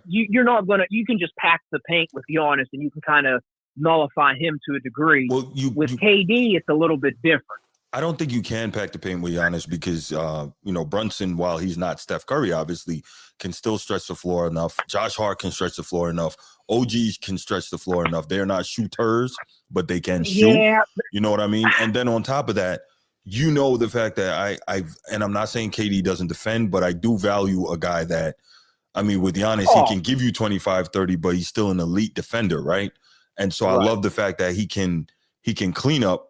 You're not going to – you can just pack the paint with Giannis and you can kind of nullify him to a degree. Well, with KD, it's a little bit different. I don't think you can pack the paint with Giannis because, Brunson, while he's not Steph Curry, obviously, can still stretch the floor enough. Josh Hart can stretch the floor enough. OGs can stretch the floor enough. They're not shooters, but they can shoot. Yeah. You know what I mean? And then on top of that, the fact that and I'm not saying KD doesn't defend, but I do value a guy that, with Giannis, he can give you 25, 30, but he's still an elite defender, right? And so I love the fact that he can clean up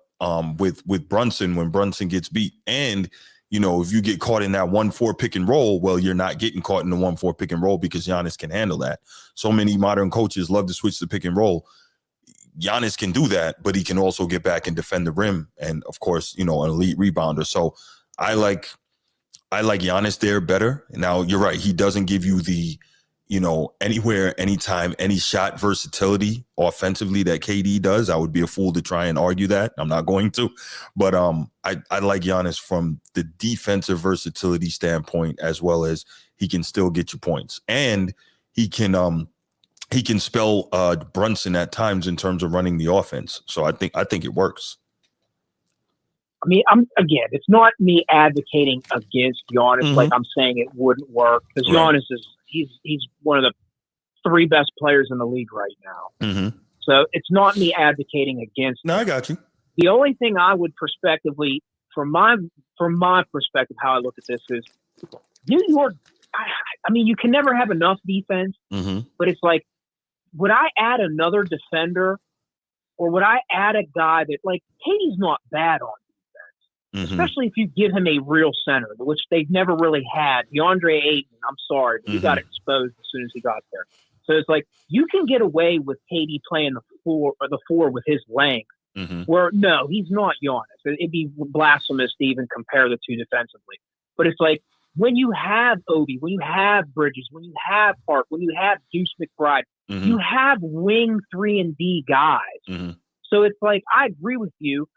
with Brunson when Brunson gets beat. And, if you get caught in that 1-4 pick and roll, well, you're not getting caught in the 1-4 pick and roll because Giannis can handle that. So many modern coaches love to switch the pick and roll. Giannis can do that, but he can also get back and defend the rim. And of course, an elite rebounder. So I like Giannis there better. Now you're right. He doesn't give you the, anywhere, anytime, any shot versatility offensively that KD does. I would be a fool to try and argue that. I'm not going to, but I like Giannis from the defensive versatility standpoint, as well as he can still get you points, and he can spell Brunson at times in terms of running the offense. So I think it works. It's not me advocating against Giannis like I'm saying it wouldn't work, because Giannis is he's one of the 3 best players in the league right now. Mm-hmm. So it's not me advocating against. No, I got you. The only thing I would prospectively, from my perspective, how I look at this is New York. You can never have enough defense, but it's like, would I add another defender, or would I add a guy that, like, Katie's not bad on defense, especially if you give him a real center, which they've never really had. DeAndre Ayton, I'm sorry, but he got exposed as soon as he got there. So it's like, you can get away with KD playing the 4 with his length, where no, he's not Giannis. It'd be blasphemous to even compare the two defensively. But it's like, when you have Obi, when you have Bridges, when you have Hart, when you have Deuce McBride, you have wing 3 and D guys. So it's like, I agree with you,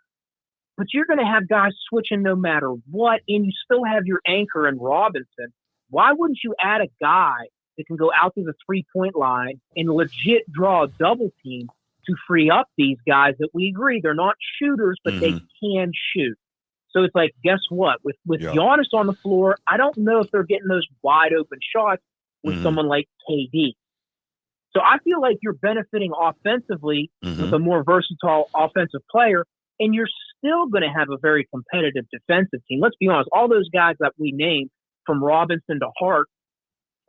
but you're going to have guys switching no matter what, and you still have your anchor in Robinson. Why wouldn't you add a guy that can go out to the 3-point line and legit draw a double team to free up these guys that we agree they're not shooters, but they can shoot? So it's like, guess what? With Giannis on the floor, I don't know if they're getting those wide open shots with someone like KD. So I feel like you're benefiting offensively with a more versatile offensive player, and you're still going to have a very competitive defensive team. Let's be honest, all those guys that we named, from Robinson to Hart,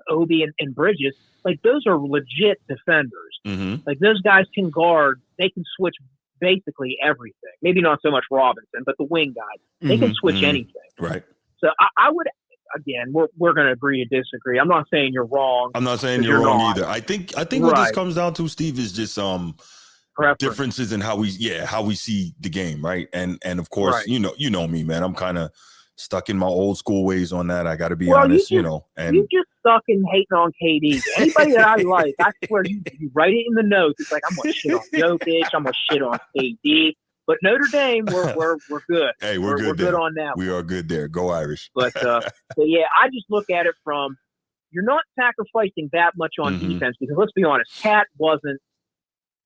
Obi, and Bridges, like, those are legit defenders. Like, those guys can guard. They can switch basically everything. Maybe not so much Robinson, but the wing guys. They can switch anything. Right. So I would, again, we're going to agree to disagree. I'm not saying you're wrong. I'm not saying you're wrong either. I think what this comes down to, Steve, is just differences in how we see the game, right? And of course, you know me, man. I'm kind of stuck in my old school ways on that. I got to be honest, And you just stuck in hating on KD. Anybody that I like, I swear you write it in the notes. It's like I'm gonna shit on Jokic. I'm gonna shit on KD. But Notre Dame, we're good. Hey, we're good. We're good on that. We are good there. Go Irish. But yeah, I just look at it from you're not sacrificing that much on defense because let's be honest, Cat wasn't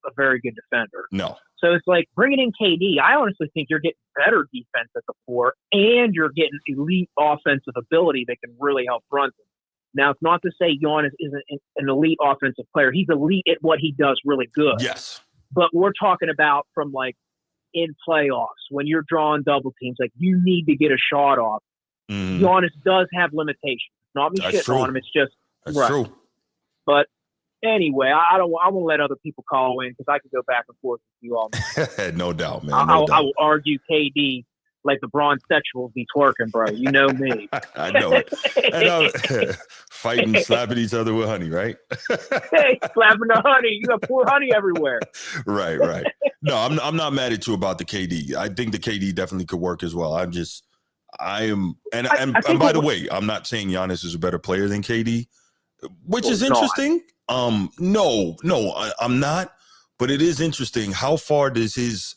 a very good defender. No. So it's like bringing in KD. I honestly think you're getting better defense at the 4, and you're getting elite offensive ability that can really help Brunson. Now, it's not to say Giannis isn't an elite offensive player. He's elite at what he does really good. Yes. But we're talking about from like in playoffs when you're drawing double teams, like you need to get a shot off. Giannis does have limitations. Not me shitting on him. It's just that's true. But anyway, I won't let other people call in because I can go back and forth with you all. No doubt, man. I will argue KD like the Bronsexuals be twerking, bro. You know me. I know it. And fighting, slapping each other with honey, right? Hey, slapping the honey. You got poor honey everywhere. Right. No, I'm not mad at you about the KD. I think the KD definitely could work as well. And by the way, I'm not saying Giannis is a better player than KD, which is interesting. No, I'm not. But it is interesting. How far does his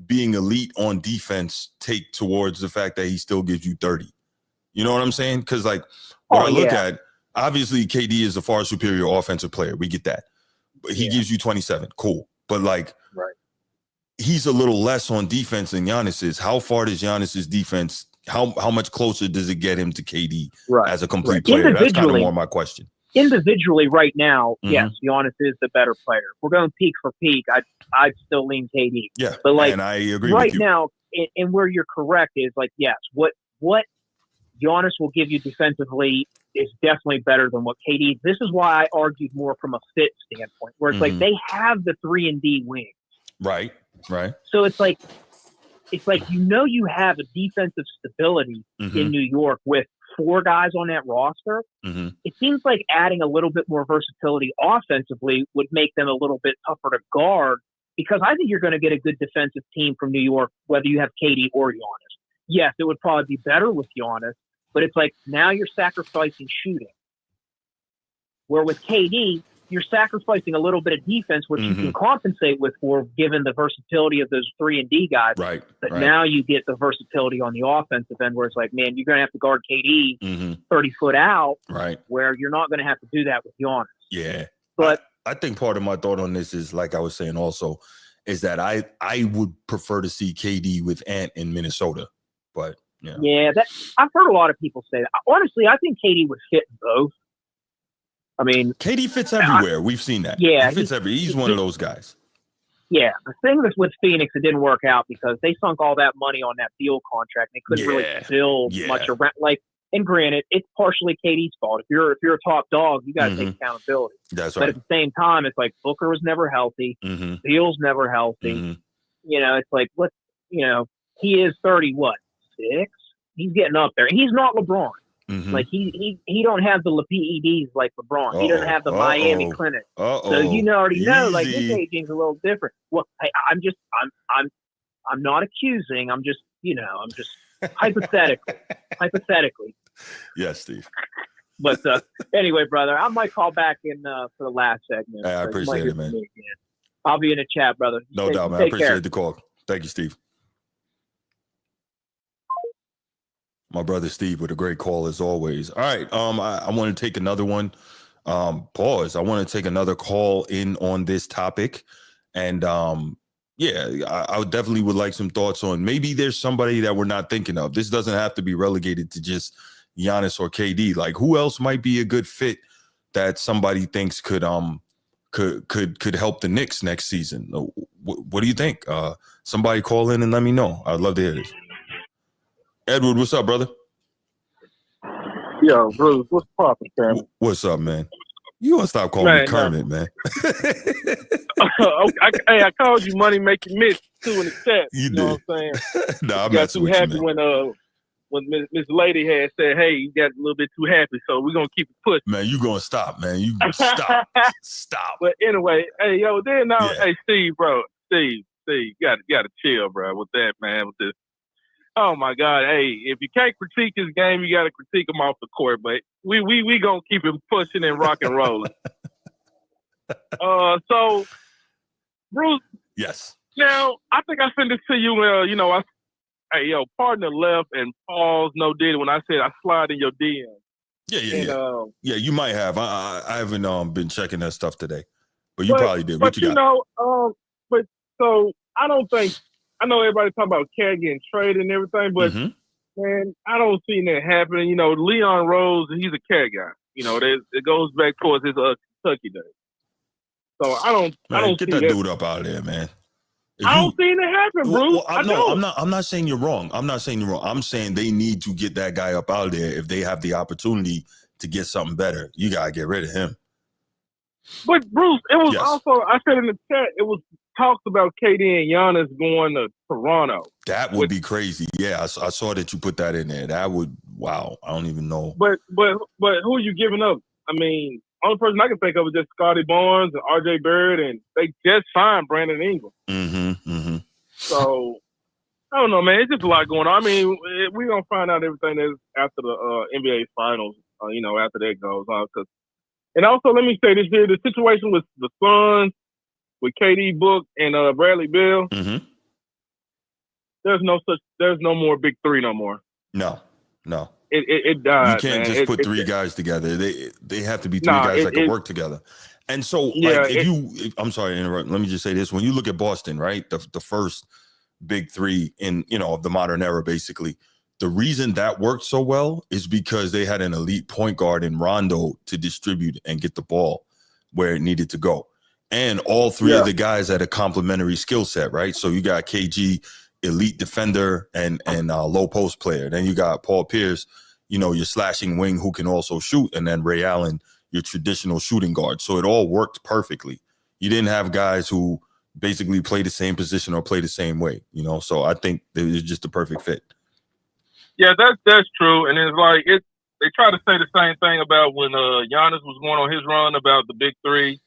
being elite on defense take towards the fact that he still gives you 30? You know what I'm saying? Because like what I look at, obviously KD is a far superior offensive player. We get that. But he gives you 27. Cool. But like he's a little less on defense than Giannis is. How far does Giannis's defense, how much closer does it get him to KD as a complete player? That's kind of more my question. Individually right now, yes, Giannis is the better player. If we're going peak for peak, I'd still lean KD. Yeah, but like and I agree right with you. now, and where you're correct is like, yes, what Giannis will give you defensively is definitely better than what KD. This is why I argued more from a fit standpoint, where it's like they have the 3-and-D wings. Right. So it's like you have a defensive stability in New York with 4 guys on that roster. It seems like adding a little bit more versatility offensively would make them a little bit tougher to guard because I think you're going to get a good defensive team from New York, whether you have KD or Giannis. Yes, it would probably be better with Giannis, but it's like now you're sacrificing shooting. Where with KD, you're sacrificing a little bit of defense, which you can compensate with for given the versatility of those 3-and-D guys. Right. But now you get the versatility on the offensive end where it's like, man, you're going to have to guard KD 30 foot out, where you're not going to have to do that with Giannis. Yeah. But I think part of my thought on this is, like I was saying also, is that I would prefer to see KD with Ant in Minnesota. But, yeah, I've heard a lot of people say that. Honestly, I think KD would fit both. I mean, KD fits everywhere. We've seen that. Yeah, he fits everywhere. He's one of those guys. Yeah, the thing with Phoenix, it didn't work out because they sunk all that money on that Beal contract. They couldn't really build much around. Like, and granted, it's partially KD's fault. If you're a top dog, you got to take accountability. That's right. But at the same time, it's like Booker was never healthy. Beal's never healthy. It's like he is 36. He's getting up there, and he's not LeBron. Like he don't have the PEDs like LeBron. He doesn't have the Miami Clinic. So already know like his aging's a little different. Well, hey, I'm not accusing. I'm just hypothetically. Yes, Steve. But anyway, brother, I might call back in for the last segment. I appreciate it, man. I'll be in the chat, brother. No doubt, man. I appreciate the call. Thank you, Steve. My brother Steve with a great call as always. All right. I want to take another one. Pause. I want to take another call in on this topic. And I definitely would like some thoughts on maybe there's somebody that we're not thinking of. This doesn't have to be relegated to just Giannis or KD. Like who else might be a good fit that somebody thinks could help the Knicks next season? What do you think? Somebody call in and let me know. I'd love to hear this. Edward, what's up, brother? Yo, Bruce, what's poppin', fam? What's up, man? You gonna stop calling me Kermit, man? I called you Money Make You Miss too in the chat. You know did. what I'm saying? Nah, I'm got messing too with happy you, man. when Miss Lady had said, "Hey, you got a little bit too happy, so we're gonna keep it pushing." Man, you gonna stop, man? You stop, stop. But anyway, hey, yo, then now, Yeah. hey, Steve, bro, Steve, you gotta chill, bro, with that, man, with this. Oh my God, hey, if you can't critique his game, you gotta critique him off the court. But we gonna keep him pushing and rock and rolling. So, Bruce. Yes. Now, I think I sent this to you. Hey, yo, partner left and pause. No did when I said I slide in your DM. Yeah. Yeah, you might have. I haven't been checking that stuff today, but you probably did. But what you got? But so I don't think. I know everybody talking about Cat getting traded and everything, but man, I don't see that happening. Leon Rose, he's a Cat guy. It goes back towards his Kentucky days. So I don't get see that dude up out of there, man. I don't see it happen, Bruce. I'm not saying you're wrong. I'm saying they need to get that guy up out of there if they have the opportunity to get something better. You gotta get rid of him. But Bruce, it was also, I said in the chat, it was talks about KD and Giannis going to Toronto. That would be crazy. Yeah, I saw that you put that in there. That would, wow. I don't even know. But who are you giving up? I mean, only person I can think of is just Scotty Barnes and RJ Barrett, and they just signed Brandon Ingram. So I don't know, man. It's just a lot going on. I mean, we're gonna find out everything that's after the NBA Finals. After that goes on. And also, let me say this here: the situation with the Suns, with KD Book and Bradley Beal. There's no more big three no more. No. It died. You can't just put three guys together. They have to be three guys that can work together. And so, I'm sorry to interrupt. Let me just say this: when you look at Boston, right, the first big three in of the modern era, basically, the reason that worked so well is because they had an elite point guard in Rondo to distribute and get the ball where it needed to go, and all three of the guys had a complementary skill set, right? So you got KG, elite defender and low post player. Then you got Paul Pierce, your slashing wing who can also shoot, and then Ray Allen, your traditional shooting guard. So it all worked perfectly. You didn't have guys who basically play the same position or play the same way, So I think it was just a perfect fit. Yeah, that's true. And it's like they try to say the same thing about when Giannis was going on his run about the big three.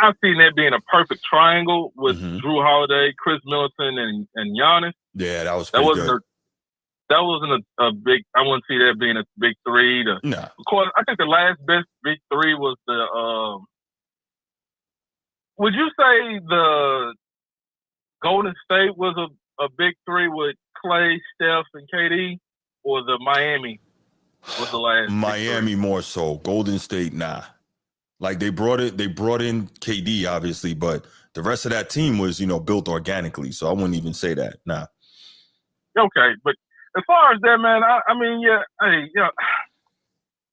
I've seen that being a perfect triangle with Drew Holiday, Chris Middleton, and Giannis. Yeah, that was pretty good. That wasn't a big. I wouldn't see that being a big three. No. Of course, I think the last best big three was the. Would you say the Golden State was a big three with Clay, Steph, and KD, or the Miami was the last? Miami more so. Golden State, nah. Like they brought in KD obviously, but the rest of that team was built organically. So I wouldn't even say that. Nah. Okay, but as far as that, man, I mean,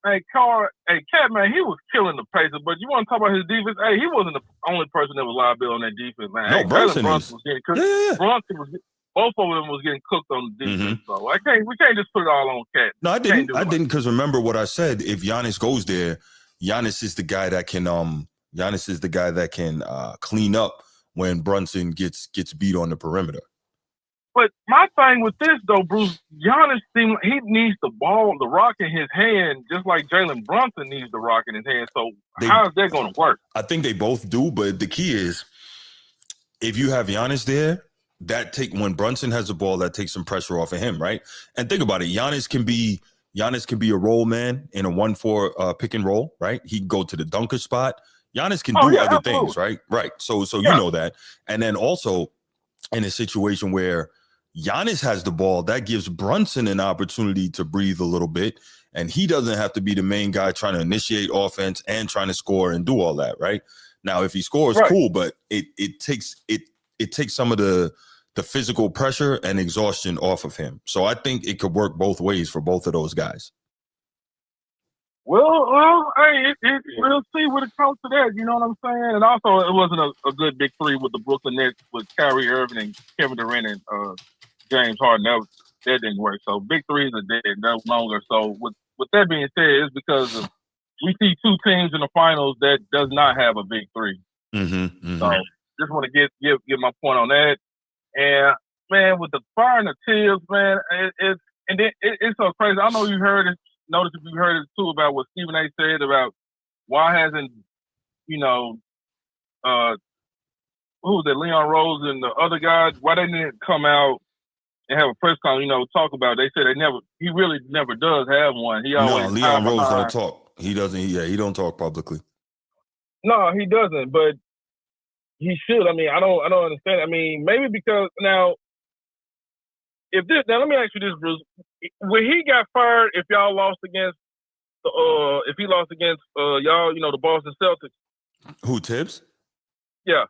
Cat, man, he was killing the Pacers. But you want to talk about his defense? Hey, he wasn't the only person that was liable on that defense, man. No, Brunson was getting cooked. Yeah. Both of them was getting cooked on the defense. So we can't just put it all on Cat. No, I didn't because remember what I said. If Giannis goes there, Giannis is the guy that can clean up when Brunson gets beat on the perimeter. But my thing with this, though, Bruce, Giannis he needs the ball, the rock in his hand, just like Jalen Brunson needs the rock in his hand. So how is that going to work? I think they both do, but the key is if you have Giannis there, when Brunson has the ball, that takes some pressure off of him, right? And think about it, Giannis can be a roll man in a 1-4 pick and roll, right? He can go to the dunker spot. Giannis can do other things, right? Right. So you know that. And then also in a situation where Giannis has the ball, that gives Brunson an opportunity to breathe a little bit, and he doesn't have to be the main guy trying to initiate offense and trying to score and do all that, right? Now, if he scores, cool, but it takes some of the physical pressure and exhaustion off of him. So I think it could work both ways for both of those guys. Well, hey, we'll see when it comes to that. You know what I'm saying? And also, it wasn't a good big three with the Brooklyn Nets with Kyrie Irving and Kevin Durant and James Harden. That didn't work. So big threes are dead no longer. So with that being said, it's because of we see two teams in the finals that does not have a big three. So just want to give my point on that. And man, with the firing of Tibbs, man, it's so crazy. I know you heard it. Notice if you heard it too about what Stephen A. said about why hasn't who was it, Leon Rose and the other guys, why they didn't come out and have a press conference, talk about it. They said he really never does have one. He always Leon Rose don't talk. He doesn't. He don't talk publicly. No, he doesn't. But he should. I mean, I don't understand. I mean, maybe because now let me ask you this, Bruce. When he got fired, if y'all lost against if he lost against y'all, the Boston Celtics. Who, Tibbs? Yeah.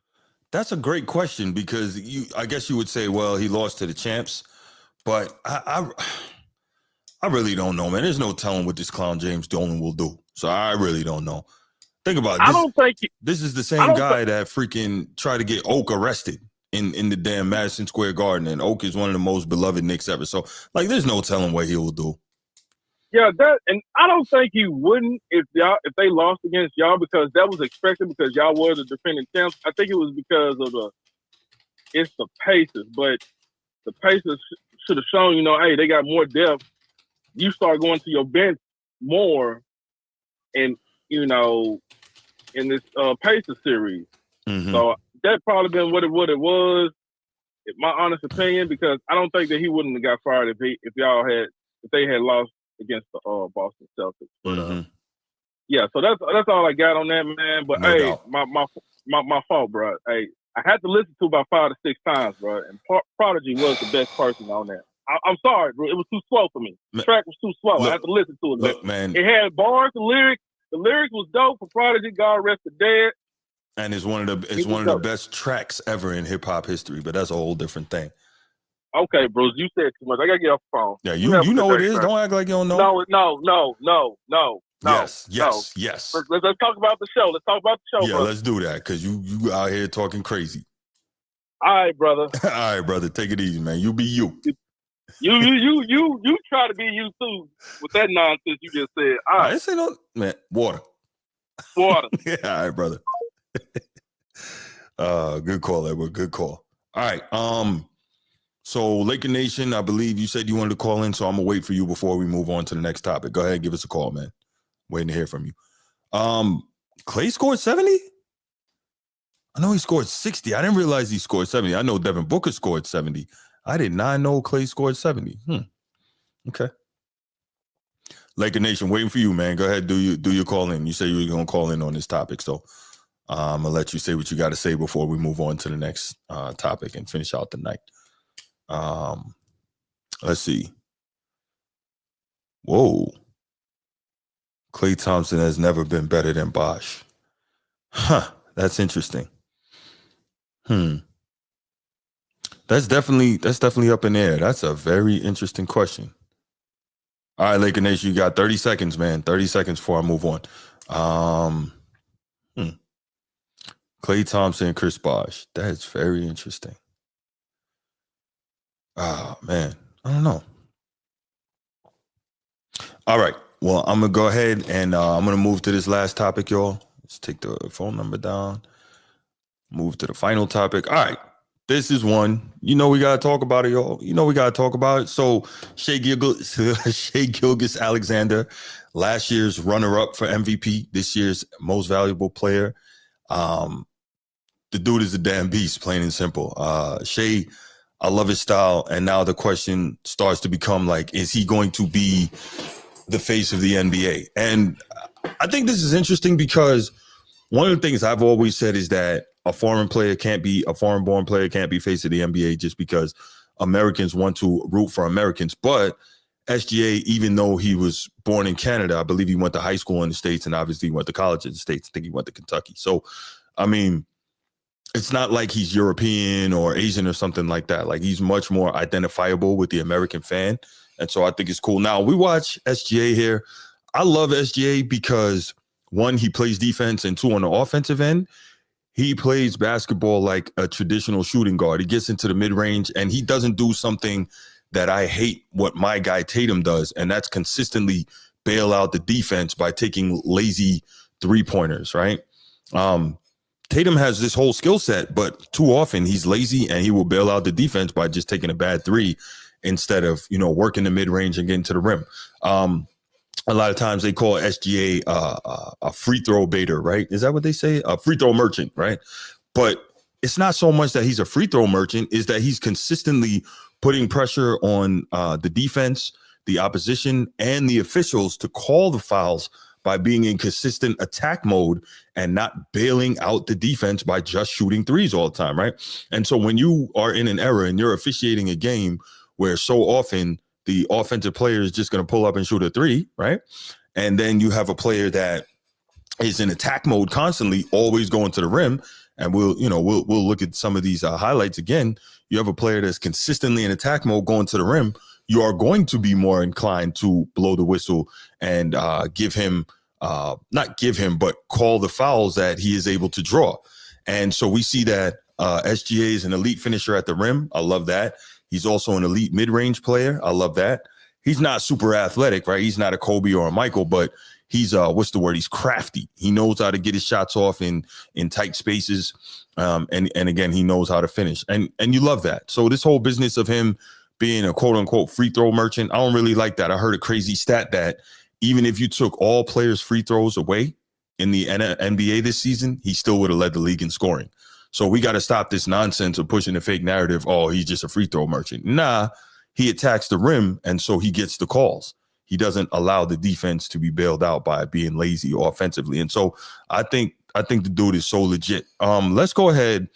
That's a great question because I guess you would say, well, he lost to the champs, but I really don't know, man. There's no telling what this clown James Dolan will do. So I really don't know. Think about it. This is the same guy that freaking tried to get Oak arrested in the damn Madison Square Garden, and Oak is one of the most beloved Knicks ever. So, there's no telling what he will do. Yeah, and I don't think he wouldn't if they lost against y'all because that was expected because y'all were the defending champs. I think it was because of it's the Pacers, but the Pacers should have shown, hey, they got more depth. You start going to your bench more, and in this Pacers series. So that probably been what it was. In my honest opinion, because I don't think that he wouldn't have got fired if they had lost against the Boston Celtics. But yeah, so that's all I got on that, man. But my fault, bro. Hey, I had to listen to about 5 to 6 times, bro. And Prodigy was the best person on that. I'm sorry, bro. It was too slow for me. The track was too slow. I had to listen to it. Look, man. It had bars, the lyrics. The lyrics was dope for Prodigy. God rest the dead. And it's one of the best tracks ever in hip hop history. But that's a whole different thing. Okay, Bruce, you said too much. I gotta get off the phone. Yeah, you know what it is. Don't act like you don't know. No. Yes. Let's talk about the show. Yeah, brother. Let's do that because you out here talking crazy. All right, brother. All right, brother. Take it easy, man. You be you. You try to be you too with that nonsense you just said. All right. I say no, man. Water. Yeah, all right, brother. Good call, Edward. Good call. All right. So Laker Nation, I believe you said you wanted to call in, so I'm gonna wait for you before we move on to the next topic. Go ahead, give us a call, man. Waiting to hear from you. Clay scored 70? I know he scored 60. I didn't realize he scored 70. I know Devin Booker scored 70. I did not know Clay scored 70. Okay. Laker Nation, waiting for you, man. Go ahead, do your call in. You say you were gonna call in on this topic, so I'm gonna let you say what you got to say before we move on to the next topic and finish out the night. Let's see. Whoa. Klay Thompson has never been better than Bosh. That's interesting. That's definitely up in the air. That's a very interesting question. All right, Laker Nation, you got 30 seconds, man. 30 seconds before I move on. Klay Thompson and Chris Bosh. That's very interesting. Oh, man. I don't know. All right. Well, I'm going to go ahead and I'm going to move to this last topic, y'all. Let's take the phone number down. Move to the final topic. All right. This is one. We got to talk about it, y'all. We got to talk about it. So Shai Gilgeous-Alexander, last year's runner-up for MVP, this year's most valuable player. The dude is a damn beast, plain and simple. Shai, I love his style. And now the question starts to become is he going to be the face of the NBA? And I think this is interesting because one of the things I've always said is that a foreign player can't be a foreign-born player can't be face of the NBA just because Americans want to root for Americans. But SGA, even though he was born in Canada, I believe he went to high school in the States and obviously he went to college in the States. I think he went to Kentucky. So, I mean, it's not like he's European or Asian or something like that. He's much more identifiable with the American fan. And so I think it's cool. Now, we watch SGA here. I love SGA because, one, he plays defense, and two, on the offensive end, he plays basketball like a traditional shooting guard. He gets into the mid-range, and he doesn't do something that I hate what my guy Tatum does, and that's consistently bail out the defense by taking lazy three-pointers, right? Tatum has this whole skill set, but too often he's lazy and he will bail out the defense by just taking a bad three instead of, working the mid-range and getting to the rim. A lot of times they call SGA a free throw baiter, right? Is that what they say? A free throw merchant, right? But it's not so much that he's a free throw merchant, is that he's consistently putting pressure on the defense, the opposition, and the officials to call the fouls by being in consistent attack mode and not bailing out the defense by just shooting threes all the time, right? And so when you are in an era and you're officiating a game where so often the offensive player is just going to pull up and shoot a three, right? And then you have a player that is in attack mode constantly, always going to the rim. And we'll look at some of these highlights again. You have a player that's consistently in attack mode going to the rim. You are going to be more inclined to blow the whistle and not give him, but call the fouls that he is able to draw. And so we see that SGA is an elite finisher at the rim. I love that. He's also an elite mid-range player. I love that. He's not super athletic, right? He's not a Kobe or a Michael, but he's he's crafty. He knows how to get his shots off in tight spaces. And again, he knows how to finish. And you love that. So this whole business of him being a quote unquote free throw merchant, I don't really like that. I heard a crazy stat that even if you took all players' free throws away in the NBA this season, he still would have led the league in scoring. So we got to stop this nonsense of pushing the fake narrative. Oh, he's just a free throw merchant. Nah, he attacks the rim, and so he gets the calls. He doesn't allow the defense to be bailed out by being lazy offensively. And so I think the dude is so legit. Let's go ahead.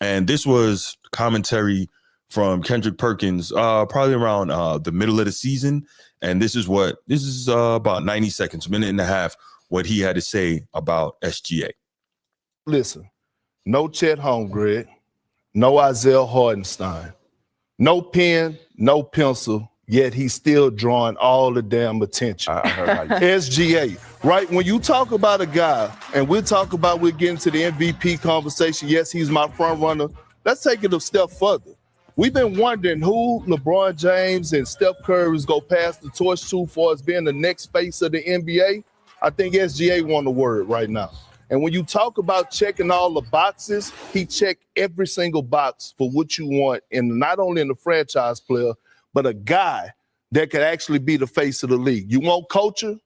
And this was commentary from Kendrick Perkins, probably around the middle of the season. And this is about 90 seconds, minute and a half, what he had to say about SGA. Listen, no Chet Holmgren, no Isaiah Hartenstein, no pen, no pencil, yet he's still drawing all the damn attention. I heard how you SGA, right? When you talk about a guy, and we're getting to the MVP conversation, yes, he's my front runner. Let's take it a step further. We've been wondering who LeBron James and Steph Curry is going to pass the torch to for as being the next face of the NBA. I think SGA won the word right now. And when you talk about checking all the boxes, he checked every single box for what you want, and not only in the franchise player, but a guy that could actually be the face of the league. You want culture?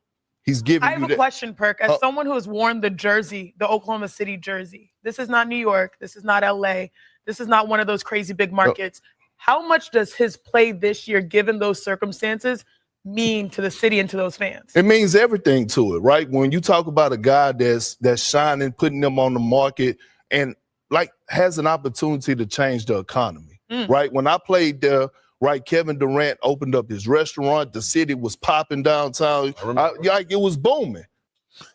He's giving you that. I have a question, Perk. As someone who has worn the jersey, the Oklahoma City jersey, this is not New York. This is not LA. This is not one of those crazy big markets. How much does his play this year, given those circumstances, mean to the city and to those fans? It means everything to it, right? When you talk about a guy that's shining, putting them on the market, and like has an opportunity to change the economy, right? When I played there, right, Kevin Durant opened up his restaurant. The city was popping downtown. It was booming.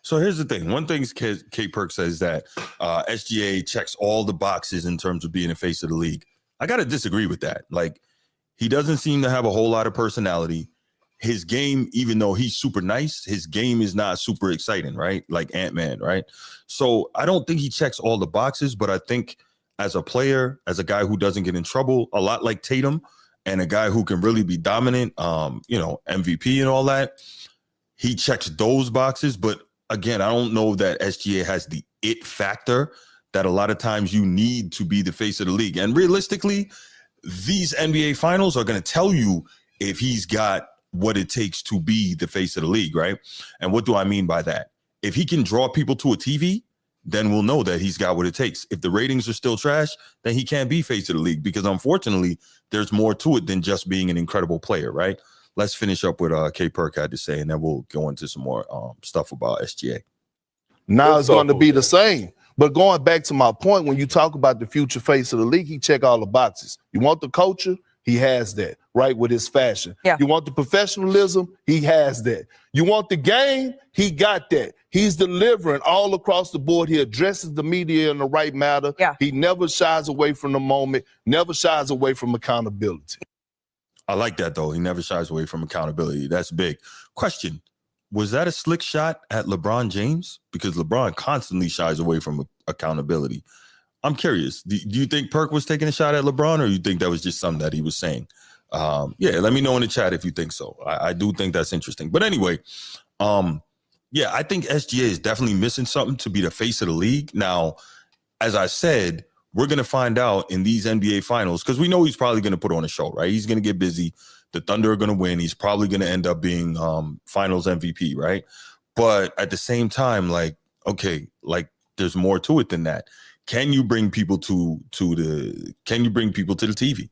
So here's the thing. One thing K Perk says that SGA checks all the boxes in terms of being a face of the league. I got to disagree with that. Like, he doesn't seem to have a whole lot of personality. His game, even though he's super nice, his game is not super exciting, right? Like Ant-Man, right? So I don't think he checks all the boxes, but I think as a player, as a guy who doesn't get in trouble, a lot like Tatum, and a guy who can really be dominant, MVP and all that, he checks those boxes. But again, I don't know that SGA has the it factor that a lot of times you need to be the face of the league. And realistically, these NBA finals are going to tell you if he's got what it takes to be the face of the league, right? And what do I mean by that? If he can draw people to a TV, then we'll know that he's got what it takes. If the ratings are still trash, then he can't be face of the league, because unfortunately, there's more to it than just being an incredible player, right? Let's finish up with K Perk had to say, and then we'll go into some more stuff about SGA. Now it's going to be the same. But going back to my point, when you talk about the future face of the league, he check all the boxes. You want the culture? He has that, right, with his fashion. Yeah. You want the professionalism? He has that. You want the game? He got that. He's delivering all across the board. He addresses the media in the right manner. Yeah. He never shies away from the moment, never shies away from accountability. I like that, though. He never shies away from accountability. That's big. Question, was that a slick shot at LeBron James? Because LeBron constantly shies away from accountability. I'm curious. Do you think Perk was taking a shot at LeBron, or you think that was just something that he was saying? Yeah, let me know in the chat if you think so. I do think that's interesting. But anyway, Yeah, I think SGA is definitely missing something to be the face of the league. Now, as I said, we're going to find out in these NBA finals because we know he's probably going to put on a show, right? He's going to get busy. The Thunder are going to win. He's probably going to end up being finals MVP, right? But at the same time, like, okay, like there's more to it than that. Can you bring people to the TV?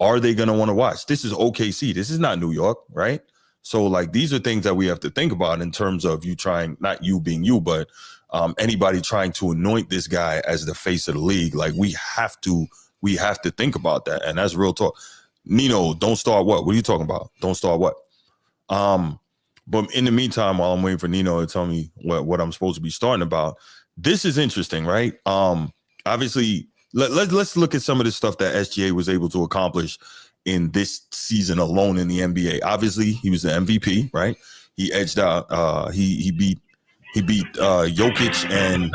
Are they going to want to watch? This is OKC. This is not New York, right? So, like, these are things that we have to think about in terms of you trying, not you being you, but anybody trying to anoint this guy as the face of the league. Like, we have to think about that. And that's real talk. Nino, don't start what? What are you talking about? Don't start what? But in the meantime, while I'm waiting for Nino to tell me what I'm supposed to be starting about, this is interesting, right? Obviously, let's look at some of the stuff that SGA was able to accomplish in this season alone in the NBA. Obviously, he was the MVP, right? He edged out. He beat Jokic and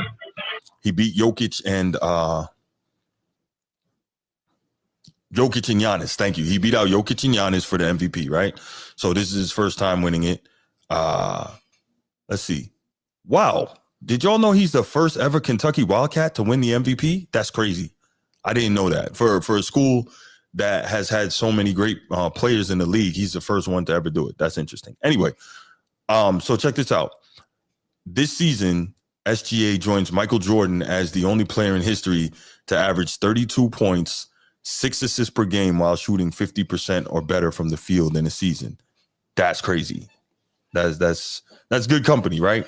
Giannis. Thank you. He beat out Jokic and Giannis for the MVP, right? So this is his first time winning it. Let's see. Wow. Did y'all know he's the first ever Kentucky Wildcat to win the MVP? That's crazy. I didn't know that. For a school that has had so many great players in the league, he's the first one to ever do it. That's interesting. Anyway, so check this out. This season, SGA joins Michael Jordan as the only player in history to average 32 points, 6 assists per game while shooting 50% or better from the field in a season. That's crazy. That's good company, right?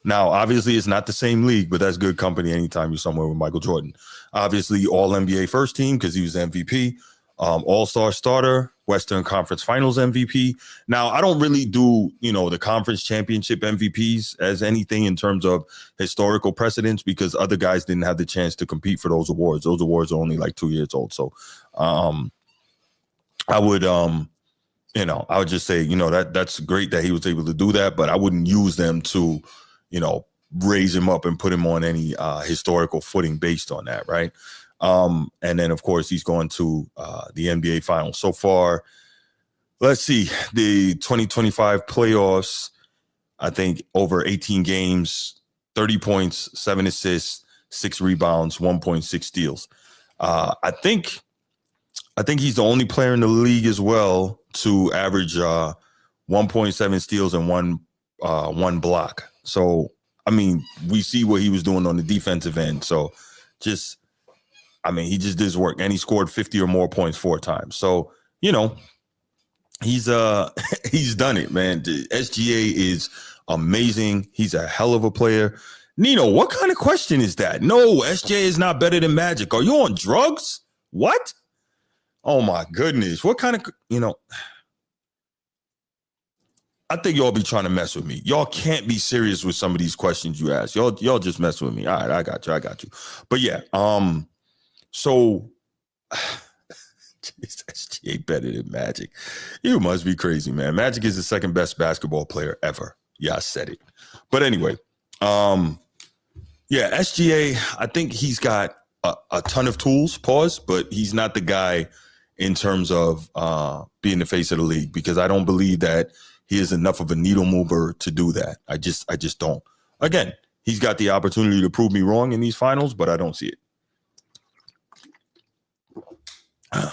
Now, obviously, it's not the same league, but that's good company anytime you're somewhere with Michael Jordan. Obviously, all-NBA first team because he was MVP, all-star starter, Western Conference Finals MVP. Now, I don't really do, the conference championship MVPs as anything in terms of historical precedence because other guys didn't have the chance to compete for those awards. Those awards are only like 2 years old. So I would just say, that's great that he was able to do that, but I wouldn't use them to, raise him up and put him on any historical footing based on that, right? And then, of course, he's going to the NBA Finals. So far, let's see, the 2025 playoffs, I think over 18 games, 30 points, 7 assists, 6 rebounds, 1.6 steals. I think he's the only player in the league as well to average 1.7 steals and one block. So, I mean, we see what he was doing on the defensive end. So he just did his work and he scored 50 or more points 4 times. So, he's done it, man. The SGA is amazing. He's a hell of a player. Nino, what kind of question is that? No, SGA is not better than Magic. Are you on drugs? What? Oh my goodness. What kind of, I think y'all be trying to mess with me. Y'all can't be serious with some of these questions you ask. Y'all just mess with me. All right, I got you. But yeah, so SGA better than Magic. You must be crazy, man. Magic is the second best basketball player ever. Yeah, I said it. But anyway, SGA, I think he's got a ton of tools, but he's not the guy in terms of being the face of the league because I don't believe that he is enough of a needle mover to do that. I just don't. Again, he's got the opportunity to prove me wrong in these finals, but I don't see it.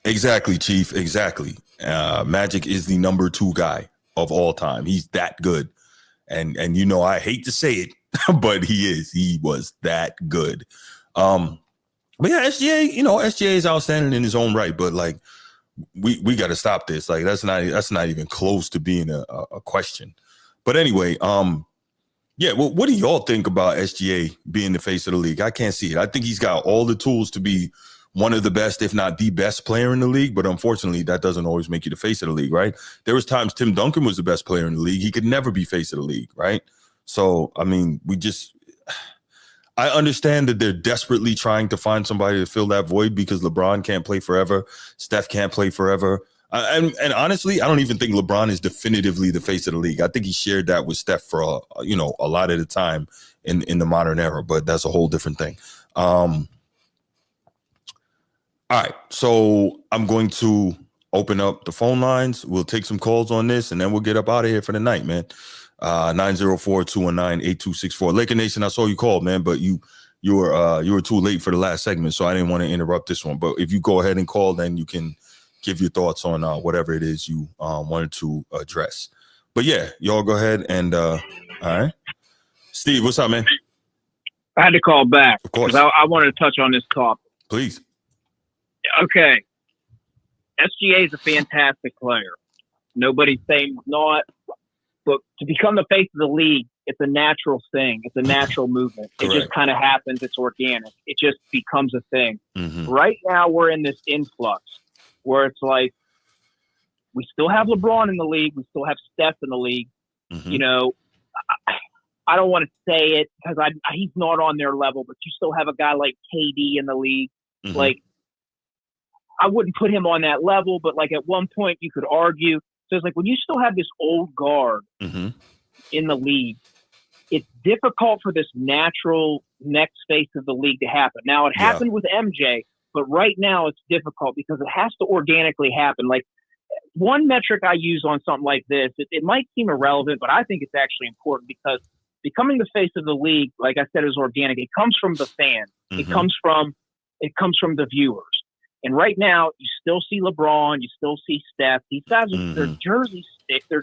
Exactly, Chief. Exactly. Magic is the number 2 guy of all time. He's that good. And I hate to say it, but he is. He was that good. But yeah, SGA, SGA is outstanding in his own right, but like we got to stop this. Like that's not even close to being a question. But anyway, what do y'all think about SGA being the face of the league? I can't see it. I think he's got all the tools to be one of the best, if not the best player in the league. But unfortunately, that doesn't always make you the face of the league, right? There was times Tim Duncan was the best player in the league. He could never be face of the league, right? So, I mean, I understand that they're desperately trying to find somebody to fill that void because LeBron can't play forever. Steph can't play forever. And honestly, I don't even think LeBron is definitively the face of the league. I think he shared that with Steph for, a lot of the time in the modern era, but that's a whole different thing. All right. So I'm going to open up the phone lines. We'll take some calls on this, and then we'll get up out of here for the night, man. 904-219-8264. Laker Nation, I saw you call, man, but you were too late for the last segment, so I didn't want to interrupt this one. But if you go ahead and call, then you can give your thoughts on whatever it is you wanted to address. But yeah, y'all go ahead and all right. Steve, what's up, man? I had to call back because I wanted to touch on this topic. Please. Okay. SGA is a fantastic player. Nobody's saying he's not. But to become the face of the league, it's a natural thing. It's a natural movement. It just kind of happens. It's organic. It just becomes a thing. Mm-hmm. Right now, we're in this influx where it's like we still have LeBron in the league. We still have Steph in the league. Mm-hmm. You know, I don't want to say it because he's not on their level, but you still have a guy like KD in the league. Mm-hmm. Like, I wouldn't put him on that level, but like at one point you could argue. So it's like when you still have this old guard mm-hmm. in the league, it's difficult for this natural next phase of the league to happen. Now, it happened with MJ, but right now it's difficult because it has to organically happen. Like, one metric I use on something like this, it might seem irrelevant, but I think it's actually important because becoming the face of the league, like I said, is organic. It comes from the fans. Mm-hmm. It comes from the viewers. And right now, you still see LeBron, you still see Steph. These guys, mm-hmm. their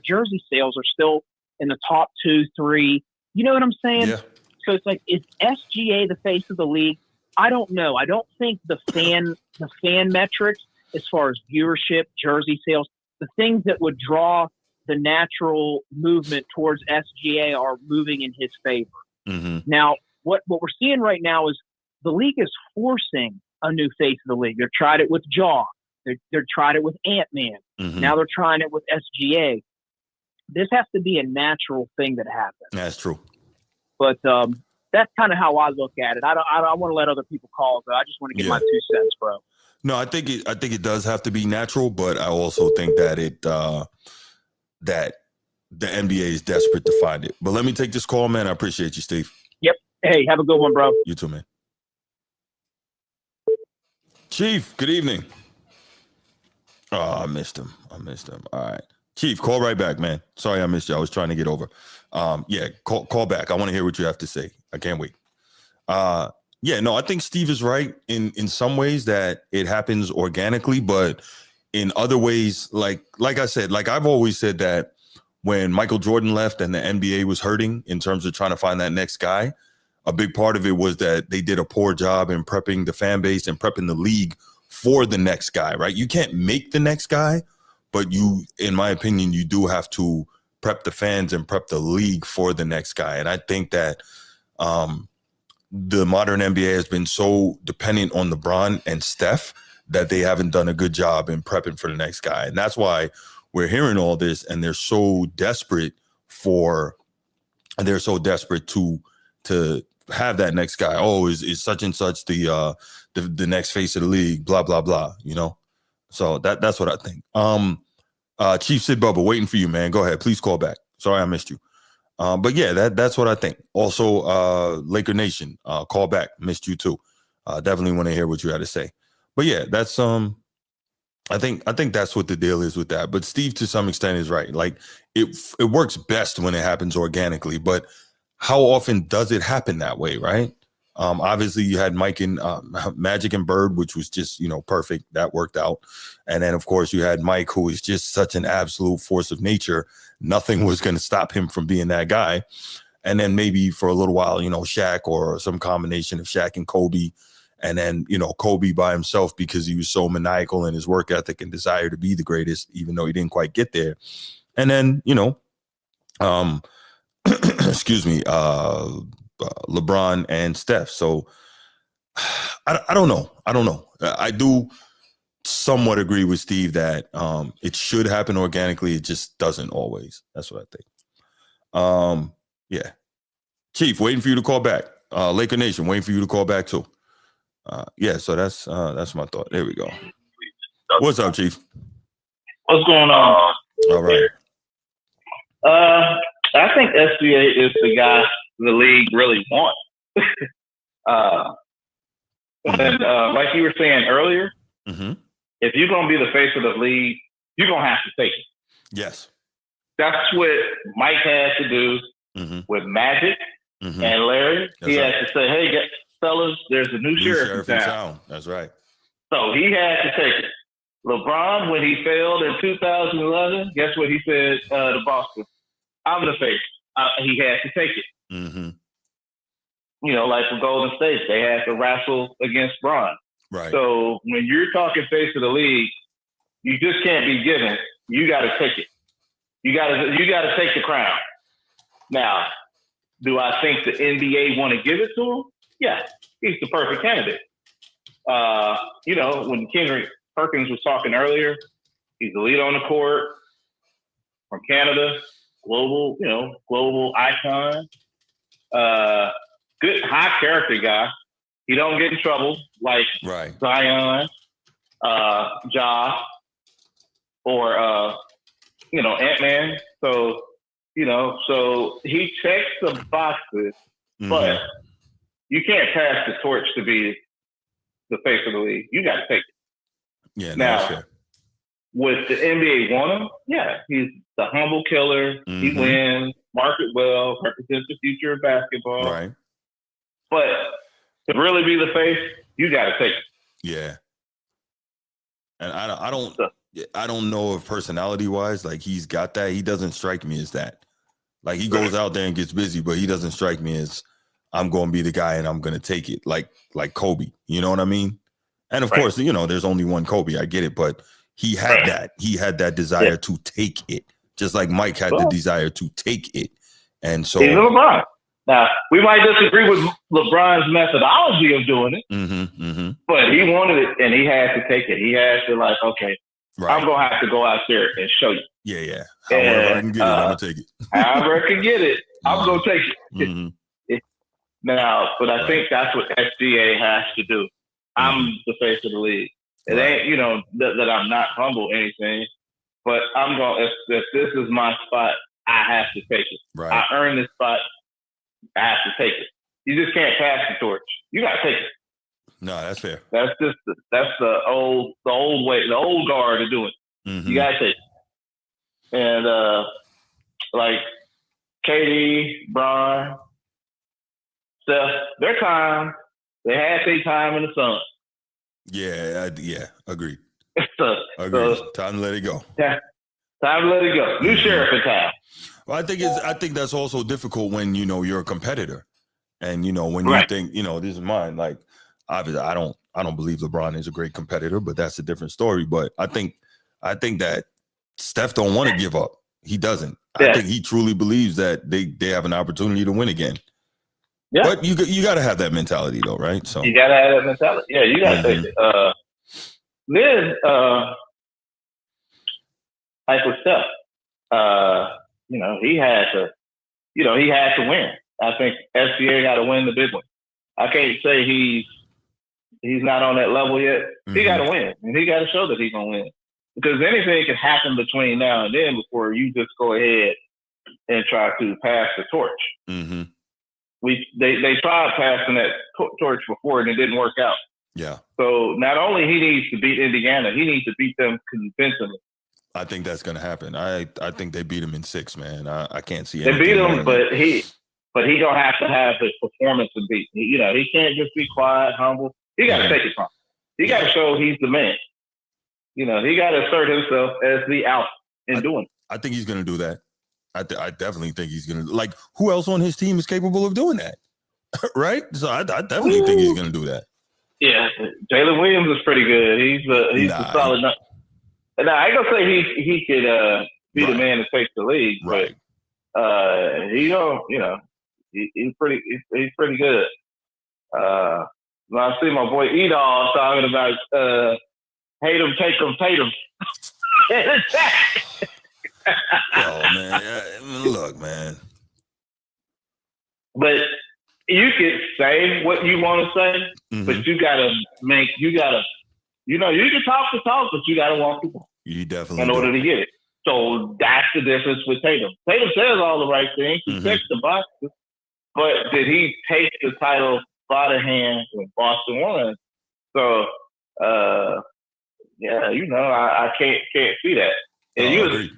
jersey sales are still in the top 2, 3. You know what I'm saying? Yeah. So it's like, is SGA the face of the league? I don't know. I don't think the fan metrics, as far as viewership, jersey sales, the things that would draw the natural movement towards SGA are moving in his favor. Mm-hmm. Now, what we're seeing right now is the league is forcing a new face of the league. They've tried it with Jaw. They've tried it with Ant-Man. Mm-hmm. Now they're trying it with SGA. This has to be a natural thing that happens. That's true. But that's kind of how I look at it. I don't want to let other people call, but I just want to get my 2 cents, bro. No, I think it does have to be natural, but I also think that that the NBA is desperate to find it. But let me take this call, man. I appreciate you, Steve. Yep. Hey, have a good one, bro. You too, man. Chief, good evening. Oh, I missed him. All right. Chief, call right back, man. Sorry I missed you. I was trying to get over. Call back. I want to hear what you have to say. I can't wait. I think Steve is right in some ways that it happens organically, but in other ways, like I said, like I've always said that when Michael Jordan left and the NBA was hurting in terms of trying to find that next guy, a big part of it was that they did a poor job in prepping the fan base and prepping the league for the next guy, right? You can't make the next guy, but you, in my opinion, you do have to prep the fans and prep the league for the next guy. And I think that the modern NBA has been so dependent on LeBron and Steph that they haven't done a good job in prepping for the next guy. And that's why we're hearing all this, and they're so desperate to have that next guy. Oh, is such and such the next face of the league, blah, blah, blah, you know? So that's what I think. Chief Sid Bubba, waiting for you, man. Go ahead. Please call back. Sorry I missed you. But yeah, that's what I think. Also, Laker Nation, call back. Missed you too. Definitely want to hear what you had to say. But yeah, that's I think that's what the deal is with that. But Steve, to some extent, is right. Like it works best when it happens organically, but how often does it happen that way, right? Obviously, you had Mike and Magic and Bird, which was just, perfect. That worked out. And then, of course, you had Mike, who is just such an absolute force of nature. Nothing was going to stop him from being that guy. And then maybe for a little while, Shaq or some combination of Shaq and Kobe. And then, Kobe by himself because he was so maniacal in his work ethic and desire to be the greatest, even though he didn't quite get there. And then, excuse me, LeBron and Steph. So I don't know. I do somewhat agree with Steve that it should happen organically. It just doesn't always. That's what I think. Yeah. Chief, waiting for you to call back. Laker Nation, waiting for you to call back too. So that's my thought. There we go. What's up, Chief? What's going on? All right. I think SGA is the guy the league really wants. Like you were saying earlier, mm-hmm. if you're going to be the face of the league, you're going to have to take it. Yes. That's what Mike had to do with Magic and Larry. He had to say, hey, fellas, there's a new sheriff in town. That's right. So he had to take it. LeBron, when he failed in 2011, guess what he said to Boston? I'm the face. He had to take it. You know, like for Golden State, they had to wrestle against Bron. Right. So when you're talking face of the league, you just can't be given. You got to take it. You got to take the crown. Now, do I think the NBA want to give it to him? Yeah, he's the perfect candidate. You know, when Kendrick Perkins was talking earlier, he's the lead on the court from Canada, global icon, good high character guy. He don't get in trouble like Zion, Ja, or Ant-Man. So, so he checks the boxes, but you can't pass the torch to be the face of the league. You got to take it. Yeah. Now, would the NBA want him? Yeah, he's the humble killer. He wins, market well, represents the future of basketball. Right. But to really be the face, you got to take it. Yeah. And I don't know if personality wise, like he's got that. He doesn't strike me as that. Like he goes out there and gets busy, but he doesn't strike me as I'm going to be the guy and I'm going to take it like Kobe. You know what I mean? And of course, there's only one Kobe. I get it, but he had that. He had that desire to take it, just like Mike had the desire to take it. And so, he's LeBron. Now we might disagree with LeBron's methodology of doing it, but he wanted it and he had to take it. He had to okay, I'm gonna have to go out there and show you. Yeah. However I can get it, I'm gonna take it. However I can get it, I'm gonna take it. Now, but I think that's what SGA has to do. I'm the face of the league. It ain't, that I'm not humble or anything, but I'm going, if this is my spot, I have to take it. Right. I earned this spot. I have to take it. You just can't pass the torch. You got to take it. No, that's fair. That's the old way, the old guard to do it. You got to take it. And, like KD, Bron, Steph, their time, they had their time in the sun. Yeah, agreed. Agreed. Time to let it go. Yeah, time to let it go. New sheriff in town. Well, I think that's also difficult when you're a competitor, and when you think this is mine. Like, obviously, I don't believe LeBron is a great competitor, but that's a different story. But I think that Steph don't want to give up. He doesn't. Yeah. I think he truly believes that they have an opportunity to win again. Yeah. But you got to have that mentality, though, right? So you got to have that mentality. Yeah, you got to take it. Then, like with Steph, he had to win. I think SGA got to win the big one. I can't say he's not on that level yet. He got to win, and he got to show that he's gonna win. Because anything can happen between now and then before you just go ahead and try to pass the torch. They tried passing that torch before and it didn't work out. Yeah. So not only he needs to beat Indiana, he needs to beat them convincingly. I think that's going to happen. I think they beat him in 6, man. I can't see anything. They beat him, but he gonna have to have his performance to beat. He can't just be quiet, humble. He got to take it from him. He got to show he's the man. He got to assert himself as the alpha in doing it. I think he's going to do that. I definitely think he's going to. Like, who else on his team is capable of doing that? Right? So I definitely think he's going to do that. Yeah, Jalen Williams is pretty good. He's a solid. Now I ain't gonna say he could be the man to take the league, right? But he's pretty good. When I see my boy Edall talking about hate him, take him, hate him. Oh man, look, man. But you can say what you want to say, but you can talk the talk, but you gotta walk the walk. You definitely in order to get it. So that's the difference with Tatum. Tatum says all the right things. He checks the boxes, but did he take the title by the hand when Boston won? So Yeah, I can't see that. And you a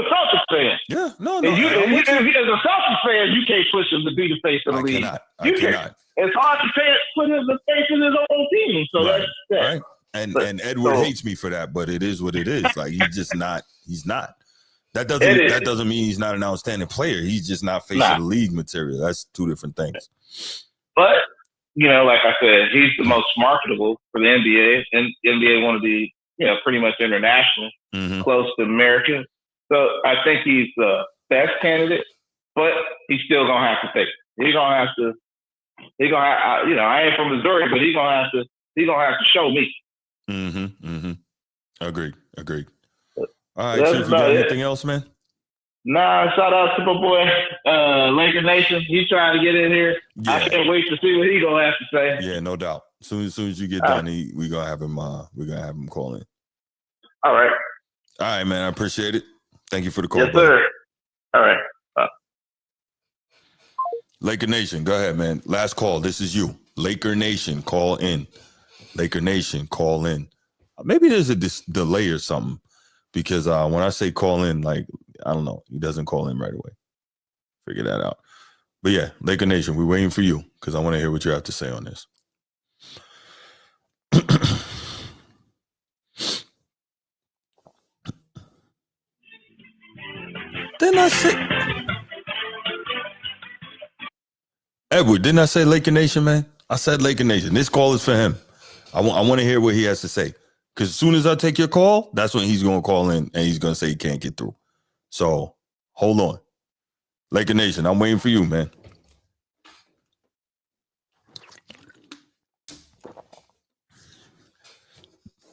Celtics fan. Yeah, no. And you, as a Celtics fan, you can't push him to be the face of the league. I cannot. It's hard to put him the face of his own team. So right, that's that. Right. And Edward hates me for that, but it is what it is. Like he's just not. He's not. That doesn't mean he's not an outstanding player. He's just not face of the league material. That's two different things. But like I said, he's the most marketable for the NBA, and the NBA want to be pretty much international, close to America. So I think he's the best candidate, but he's still gonna have to take it. He's gonna have to. I ain't from Missouri, but he's gonna have to show me. Agreed. All right, Chief, you got anything else, man? Nah, shout out to my boy, Laker Nation. He's trying to get in here. Yeah. I can't wait to see what he's gonna have to say. Yeah, no doubt. As soon as you get done, we're gonna have him. We're gonna have him call in. All right, man. I appreciate it. Thank you for the call. Yes, sir. All right. Laker Nation, go ahead, man. Last call. This is you. Laker Nation, call in. Laker Nation, call in. Maybe there's a delay or something because when I say call in, like, I don't know, he doesn't call in right away. Figure that out. But yeah, Laker Nation, we're waiting for you because I want to hear what you have to say on this. Didn't I say... Edward, didn't I say Laker Nation, man? I said Laker Nation. This call is for him. I want to hear what he has to say. Because as soon as I take your call, that's when he's going to call in and he's going to say he can't get through. So, hold on. Laker Nation, I'm waiting for you, man.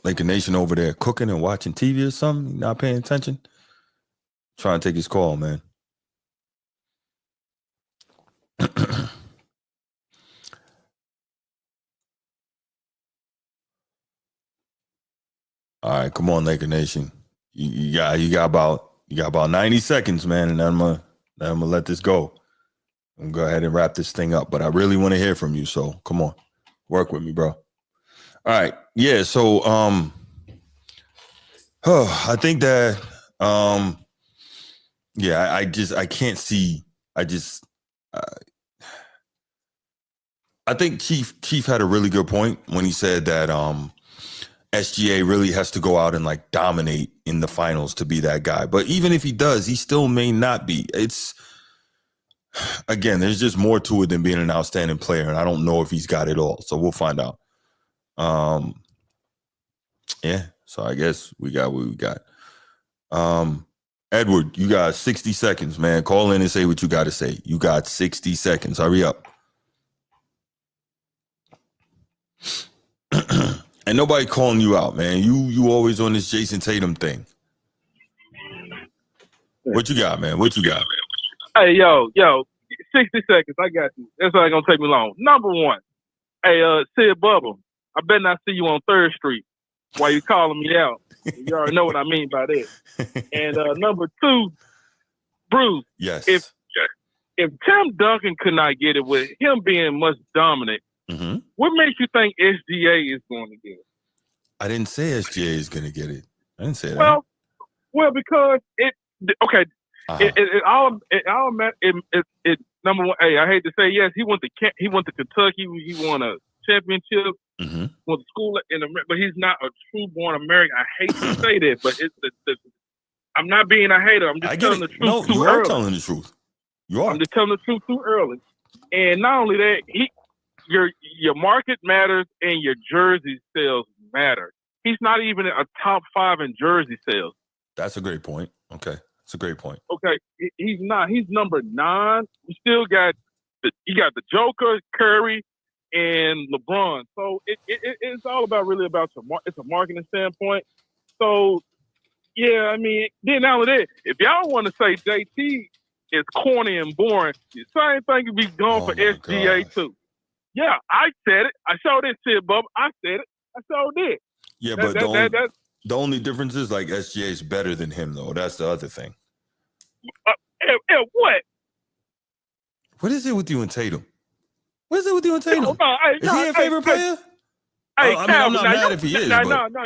Laker Nation over there cooking and watching TV or something, not paying attention. Trying to take his call, man. All right, come on, Laker Nation. You got about 90 seconds, man, and I'm gonna let this go. I'm gonna go ahead and wrap this thing up. But I really want to hear from you, so come on, work with me, bro. All right, yeah. So I think that I can't see. I think Chief had a really good point when he said that SGA really has to go out and like dominate in the finals to be that guy. But even if he does, he still may not be. It's, again, there's just more to it than being an outstanding player. And I don't know if he's got it all. So we'll find out. Yeah. So I guess we got what we got. Edward, you got 60 seconds, man. Call in and say what you got to say. You got 60 seconds. Hurry up. And nobody calling you out, man. You always on this Jason Tatum thing. What you got, man? What you got? Hey, yo, 60 seconds. I got you. That's not gonna take me long. Number one, hey, Sid Bubba, I better not see you on 3rd Street while you calling me out. You already know what I mean by that. And number two, Bruce. Yes. If Tim Duncan could not get it with him being much dominant, what makes you think SGA is going to get it? I didn't say SGA is going to get it. I didn't say that. Well, because it all number one. Hey, I hate to say yes. He went to Kentucky. He won a championship. Went to school but he's not a true born American. I hate to say that, but I'm not being a hater. I'm just telling the truth. No, you are telling the truth. You are. I'm just telling the truth too early. And not only that, your market matters and your jersey sales matter. He's not even a top 5 in jersey sales. That's a great point. Okay. That's a great point. Okay. He's not. He's number 9. You still got the Joker, Curry, and LeBron. So it's all about it's a marketing standpoint. So yeah, I mean, then now that if y'all want to say JT is corny and boring, the same thing could be going for SGA God. Too. Yeah, I said it. I showed it, Sid Bubba. I said it. I showed it. Yeah, but the only difference is like SGA is better than him, though. That's the other thing. What? What is it with you and Tatum? What is it with you and Tatum? Is he your favorite player? Hey, I mean, Calvin, I'm not mad if he is. No, But... no.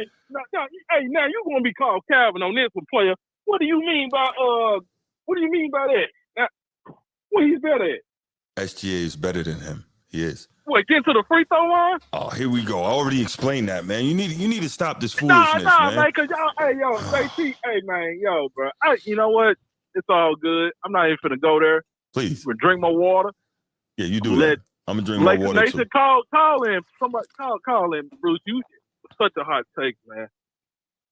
Hey, now you gonna be called Calvin on this one, player. What do you mean by that? Now, what he's better at? SGA is better than him. He is. What, get to the free throw line? Oh, here we go. I already explained that, man. You need to stop this foolishness, man. Man, cause y'all, hey, yo, JT, hey, man, yo, bro. You know what? It's all good. I'm not even finna go there. Please. I'm gonna drink my water. Yeah, you do that. I'm gonna drink my water Nation, too. call in. Somebody call in, Bruce. You such a hot take, man.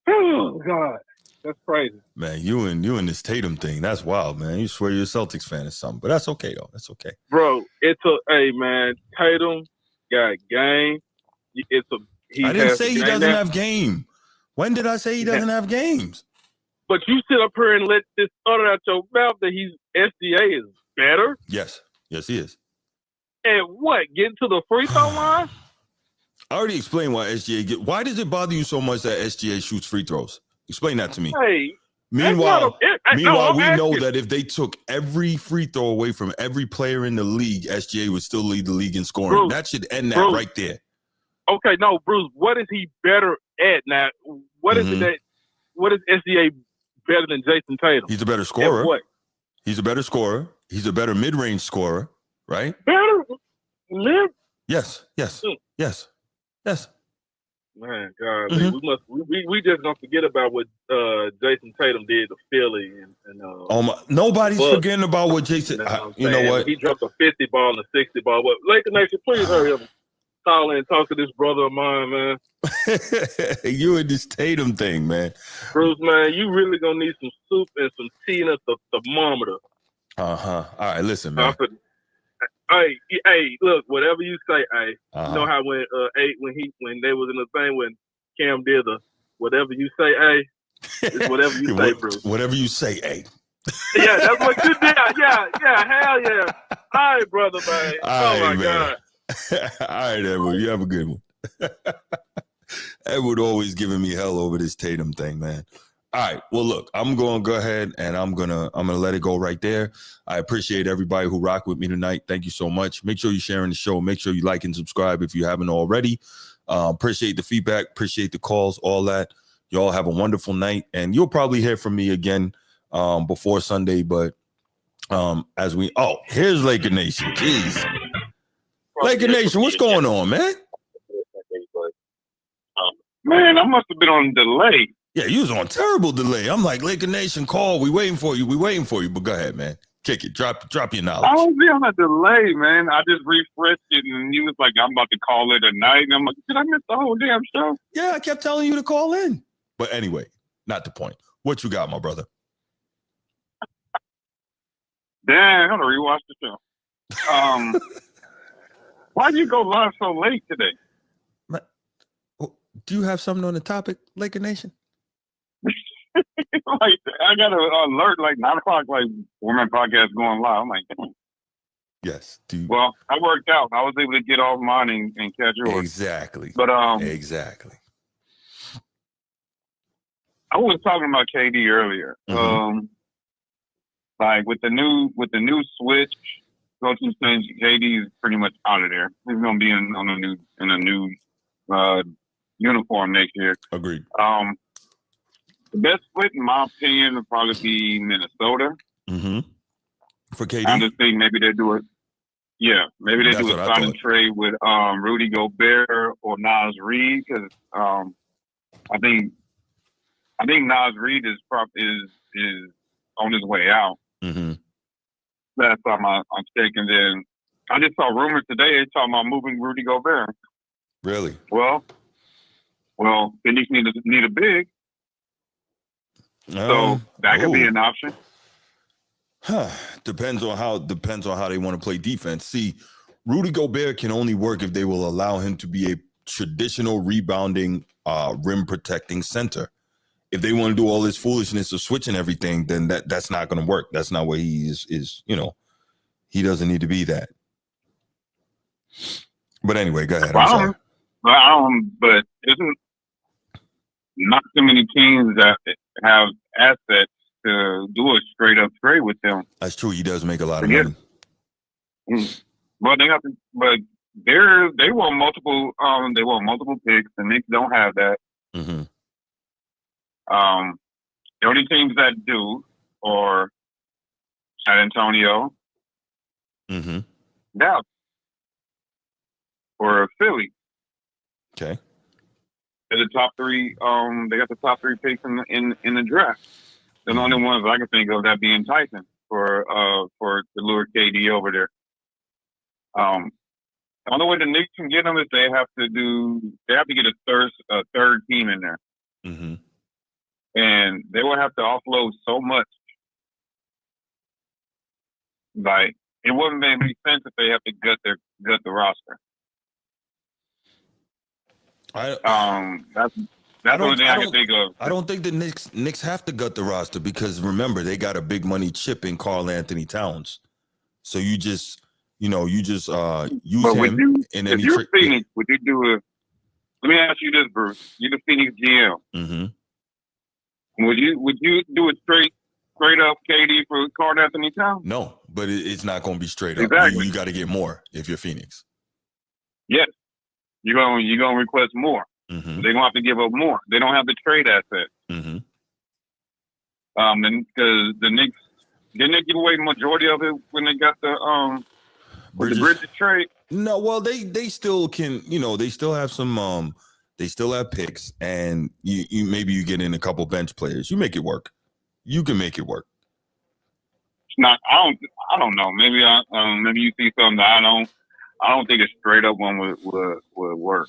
Oh God, that's crazy. Man, you and this Tatum thing, that's wild, man. You swear you're a Celtics fan or something, but that's okay though. That's okay, bro. Hey, man, Tatum got game. I didn't say he doesn't have game. When did I say he doesn't have games? But you sit up here and let this utter out your mouth that SGA is better. Yes, he is. And what? Getting to the free throw line? I already explained why SGA why does it bother you so much that SGA shoots free throws? Explain that to me. Hey. Meanwhile, we know that if they took every free throw away from every player in the league, SGA would still lead the league in scoring. Bruce, that should end that right there. Okay, no, Bruce, what is he better at now? What is SGA better than Jason Tatum? He's a better scorer. What? He's a better scorer. He's a better mid-range scorer, right? Better? Yes. Man, God, we just don't forget about what Jason Tatum did to Philly and nobody's forgetting about what Jason. You know what? He dropped a 50 ball and a 60 ball. But Laker Nation, please hurry up, call in and talk to this brother of mine, man. You and this Tatum thing, man. Bruce, man, you really gonna need some soup and some tea and a thermometer. All right, listen, man. Hey, look, whatever you say, you know how when they was in the thing when Cam did the whatever you say, it's whatever you say, Bruce. Whatever you say, Yeah, that's what you did. Yeah, hell yeah. All right, brother, man. My God. All right, Edward, you have a good one. Edward always giving me hell over this Tatum thing, man. All right. Well, look, I'm going to go ahead and I'm going to let it go right there. I appreciate everybody who rocked with me tonight. Thank you so much. Make sure you're sharing the show. Make sure you like and subscribe if you haven't already. Appreciate the feedback. Appreciate the calls, all that. Y'all have a wonderful night. And you'll probably hear from me again before Sunday. But here's Laker Nation. Jeez. Laker Nation, what's going on, man? Man, I must have been on delay. Yeah, you was on terrible delay. I'm like, Laker Nation, call. We waiting for you. But go ahead, man. Kick it. Drop your knowledge. I don't be on a delay, man. I just refreshed it, and he was like, I'm about to call it a night. And I'm like, did I miss the whole damn show? Yeah, I kept telling you to call in. But anyway, not the point. What you got, my brother? Damn, I'm going to rewatch the show. Why'd you go live so late today? Do you have something on the topic, Laker Nation? Like, I got an alert like 9 o'clock, like Women Podcast going live. I'm like, damn. Yes. Well, I worked out. I was able to get off mine and catch yours. Exactly. But exactly. I was talking about KD earlier. Mm-hmm. Like with the new switch, coaching change, KD is pretty much out of there. He's gonna be in a new uniform next year. Agreed. The best split, in my opinion, would probably be Minnesota. Mm-hmm. For KD? I just think maybe they do it. Yeah, maybe they do a sign and trade with Rudy Gobert or Nas Reed, because I think Nas Reed is on his way out. Mm-hmm. Last time I'm checking. Then I just saw rumors today talking about moving Rudy Gobert. Really? Well, the Knicks need a big. So that could be an option. Depends on how they want to play defense. See, Rudy Gobert can only work if they will allow him to be a traditional rebounding, rim protecting center. If they want to do all this foolishness of switching everything, then that's not going to work. That's not what he is. He doesn't need to be that. But anyway, go ahead. I'm sorry. But isn't not too many teams that have assets to do a straight up trade with them. That's true. He does make a lot of money. Well, they have to, but they want multiple. They want multiple picks. The Knicks don't have that. Mm-hmm. The only teams that do are San Antonio, Mm-hmm. Dallas, or Philly. Okay. They're the top three. They got the top three picks in the draft. They're the only ones I can think of that be enticing for to lure KD over there. The only way the Knicks can get them is they have to get a third team in there. Mm-hmm. And they will have to offload so much. Like, it wouldn't make any sense if they have to gut the roster. That's the only thing I can think of. I don't think the Knicks have to gut the roster because remember they got a big money chip in Karl Anthony Towns, so you just use him. If you're Phoenix, would you do a? Let me ask you this, Bruce. You're the Phoenix GM. Mm-hmm. Would you do a straight up KD for Karl Anthony Towns? No, but it's not going to be straight up. Exactly. You got to get more if you're Phoenix. Yes, you're gonna request more. Mm-hmm. They're gonna have to give up more. They don't have the trade assets. Mm-hmm. And because the Knicks didn't they give away the majority of it when they got the Bridges trade? No, well they still can. They still have some. They still have picks, and you maybe you get in a couple bench players. You make it work. You can make it work. It's not. I don't know. Maybe maybe you see something that I don't think a straight up one would work.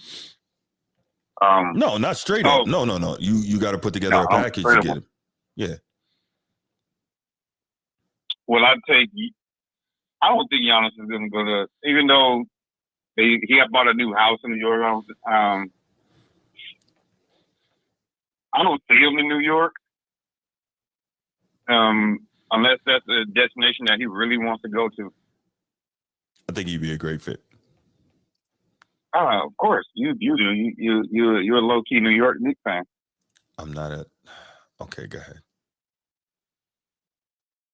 No, not straight up. No. You got to put together a package to get him. Yeah. Well, I don't think Giannis is going to go to, even though he had bought a new house in New York. I don't see him in New York, unless that's a destination that he really wants to go to. I think he'd be a great fit. Of course, you do. You're a low key New York Knicks fan. I'm not okay, go ahead.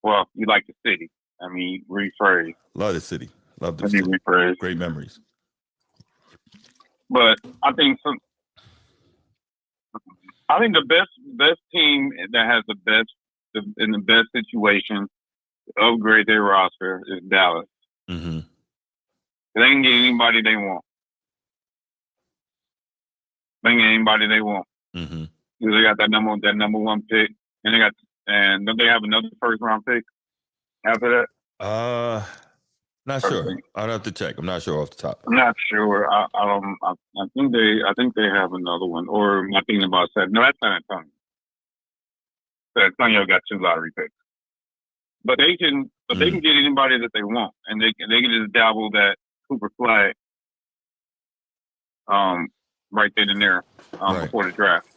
Well, you like the city. I mean, rephrase. Love the city. Love the city. Rephrase. Great memories. But I think the best team that has the best in the best situation to upgrade their roster is Dallas. Mm-hmm. They can get anybody they want. They can get anybody they want. Mm-hmm. They got that number one pick, and don't they have another first round pick after that? Not sure. I'd have to check. I'm not sure off the top. I'm not sure. I think they have another one. Or am I thinking about that? No, that's San Antonio. San Antonio got 2 lottery picks, but they can get anybody that they want, and they can just dabble that Cooper Flag, right then and there, before the draft.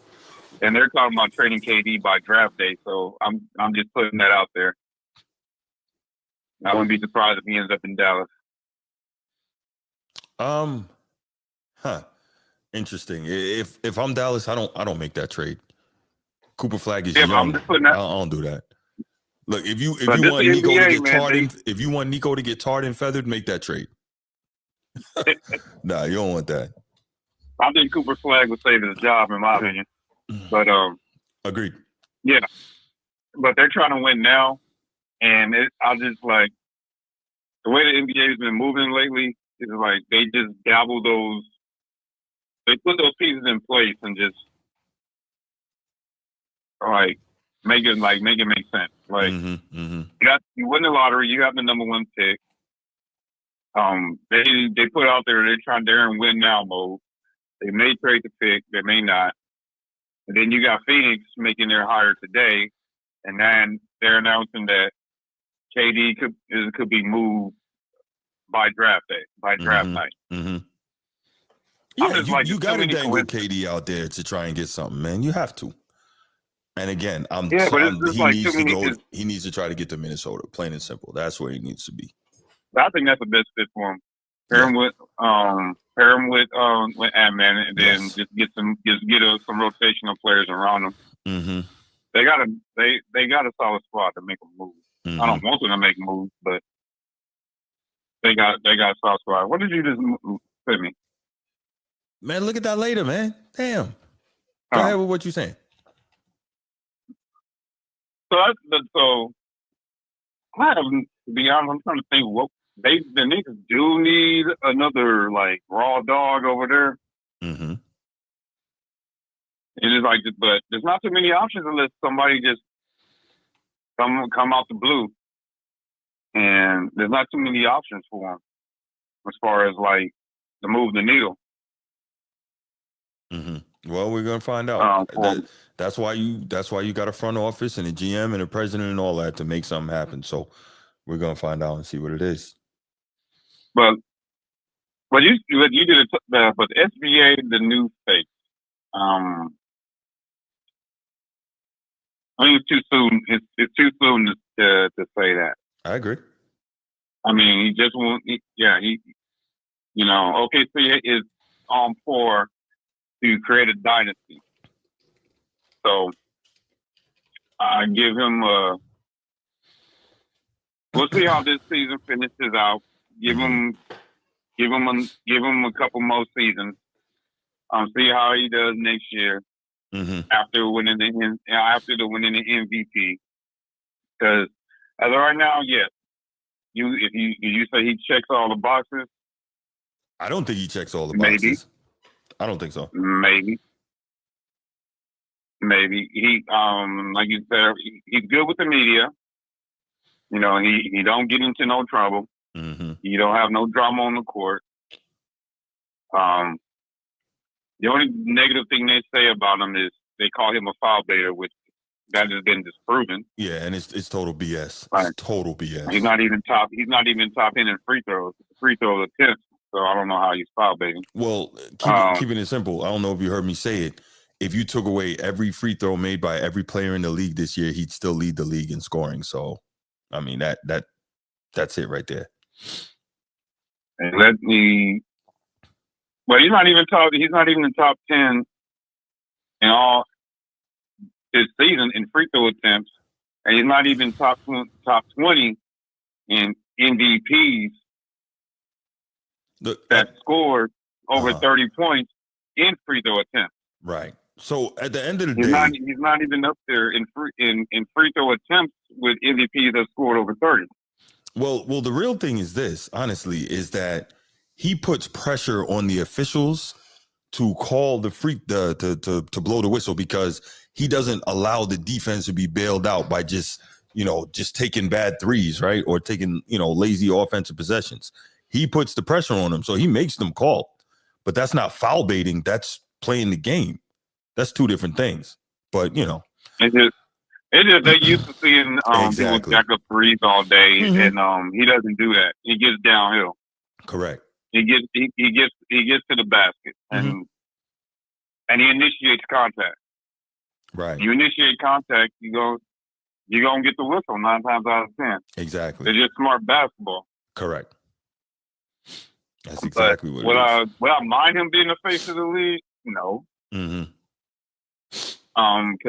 And they're talking about trading KD by draft day, so I'm just putting that out there. I wouldn't be surprised if he ends up in Dallas. Interesting. If I'm Dallas, I don't make that trade. Cooper Flag is young. I don't do that. Look, if you want Nico to get tarred if you want Nico to get tarred and feathered, make that trade. Nah, you don't want that. I think Cooper Flag would save his job, in my opinion. But agreed. Yeah, but they're trying to win now. And I just like the way the NBA has been moving lately is like they just dabble they put those pieces in place and just like make it make sense. Like you win the lottery, you got the number one pick. They put out there they're in win now mode. They may trade the pick, they may not. And then you got Phoenix making their hire today, and then they're announcing that KD could be moved by draft night. Mm-hmm. Yeah, you got to dangle KD out there to try and get something, man. You have to. And again, he needs to try to get to Minnesota, plain and simple. That's where he needs to be. I think that's the best fit for him. Pair him with Ant-Man, and then just get some rotational players around him. Mm-hmm. They got a solid squad to make a move. Mm-hmm. I don't want them to make moves, but they got a solid squad. What did you just to me. Man, look at that later, man. Damn. Go ahead with what you're saying. So I have, to be honest, I'm trying to think what the Knicks do need another like raw dog over there. Mm-hmm. It is like, but there's not too many options unless somebody just come out the blue, and there's not too many options for them as far as like to move the needle. Mm-hmm. Well, we're gonna find out. That's why you got a front office and a GM and a president and all that to make something happen. So we're gonna find out and see what it is. But you did it. But SGA, the new face. I think it's too soon. It's too soon to say that. I agree. I mean, he just won't. OKC is on for to create a dynasty. So I give him we'll see how this season finishes out. Give him a couple more seasons. See how he does next year after the winning the MVP. Because as of right now, yes, if you say he checks all the boxes. I don't think he checks all the boxes. Maybe. I don't think so. Maybe he like you said, he's good with the media. You know, he don't get into no trouble. Mm-hmm. He don't have no drama on the court. The only negative thing they say about him is they call him a foul baiter, which that has been disproven. Yeah, and it's total BS. Right. It's total BS. He's not even top end in free throw attempts. So I don't know how he's foul baiting. Well, keeping it simple. I don't know if you heard me say it. If you took away every free throw made by every player in the league this year, he'd still lead the league in scoring. So, I mean that's it right there. And he's not even in top 10 in all his season in free throw attempts, and he's not even top 20 in MVPs that scored over 30 points in free throw attempts. Right. So at the end of the day, he's not even up there in free throw attempts with MVPs that scored over 30. Well, the real thing is this, honestly, is that he puts pressure on the officials to call the to blow the whistle, because he doesn't allow the defense to be bailed out by just taking bad threes, right? Or taking, lazy offensive possessions. He puts the pressure on them, so he makes them call. But that's not foul baiting. That's playing the game. That's two different things. But, It's just they used to seeing exactly. people jack up threes all day, and he doesn't do that. He gets downhill. Correct. He gets to the basket, and he initiates contact. Right. You initiate contact, you're gonna get the whistle 9 times out of 10. Exactly. It's just smart basketball. Correct. That's exactly what it is. Would I mind him being the face of the league? No. Because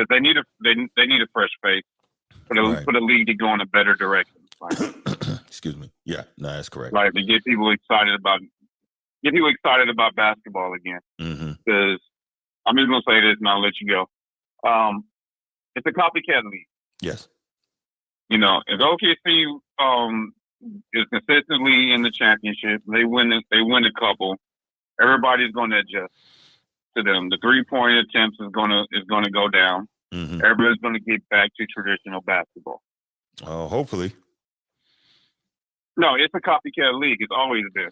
they need a fresh face for the league to go in a better direction. Excuse me. Yeah, no, that's correct. Like to get people excited about basketball again. Because I'm just gonna say this and I'll let you go. It's a copycat league. Yes. If OKC is consistently in the championship, they win a couple, everybody's going to adjust to them. The 3-point attempts is going to go down. Everybody's going to get back to traditional basketball. Hopefully. No, it's a copycat league. It's always been.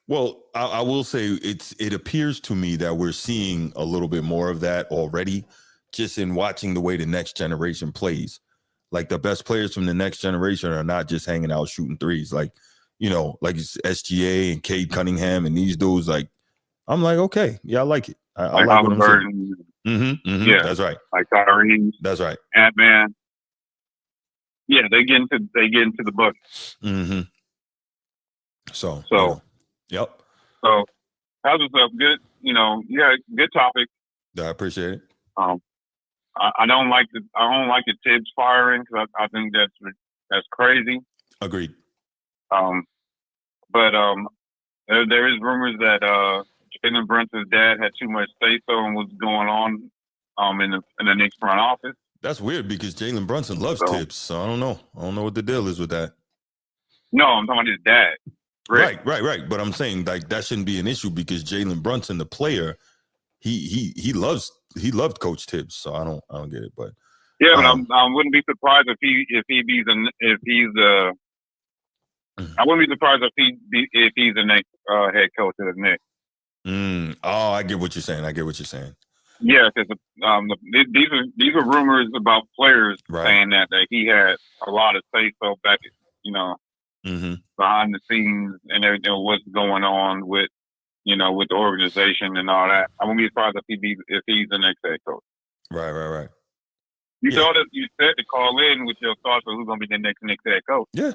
Well, I will say it appears to me that we're seeing a little bit more of that already, just in watching the way the next generation plays. Like the best players from the next generation are not just hanging out shooting threes. Like, like SGA and Cade Cunningham and these dudes. Like, I'm like, okay, yeah, I like it. I like what I'm seeing. Yeah, that's right. Like Tyrese. That's right. Ant-Man. Yeah, they get into the bucket. So yep. So that was a good, good topic. I appreciate it. I don't like the Tibbs firing, because I think that's crazy. Agreed. But There is rumors that Jalen Brunson's dad had too much say-so in what's going on in the Knicks front office. That's weird because Jalen Brunson loves Tibbs, so I don't know. I don't know what the deal is with that. No, I'm talking about his dad. Rick. Right. But I'm saying like that shouldn't be an issue because Jalen Brunson, the player, he loved Coach Tibbs, so I don't get it. But yeah, but I wouldn't be surprised if I wouldn't be surprised if he's the next head coach of the Knicks. Oh, I get what you're saying. Yeah, because these are rumors about players saying that he had a lot of say so back, behind the scenes and everything, what's going on with the organization and all that. I wouldn't be surprised if he's the next head coach. Right. You said to call in with your thoughts on who's going to be the next Knicks head coach. Yeah.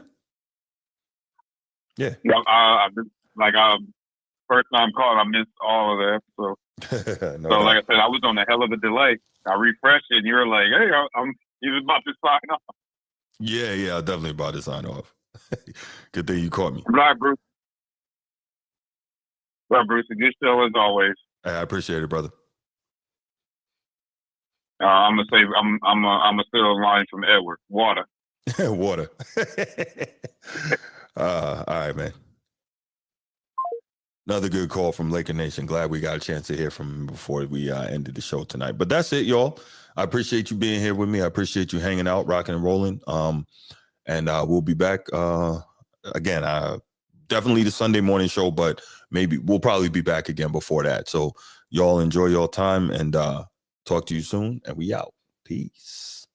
First time calling, I missed all of the episodes. Like I said, I was on a hell of a delay. I refreshed it, and you were like, "Hey, he was about to sign off." Yeah, I'm definitely about to sign off. Good thing you caught me. Right, Bruce. Well, Bruce, a good show as always. Hey, I appreciate it, brother. I'm gonna say I'm gonna steal a line from Edward. Water. Water. All right, man. Another good call from Laker Nation. Glad we got a chance to hear from him before we ended the show tonight. But that's it, y'all. I appreciate you being here with me. I appreciate you hanging out, rocking and rolling. And we'll be back again. Definitely the Sunday morning show, but maybe we'll probably be back again before that. So y'all enjoy your time and talk to you soon. And we out. Peace.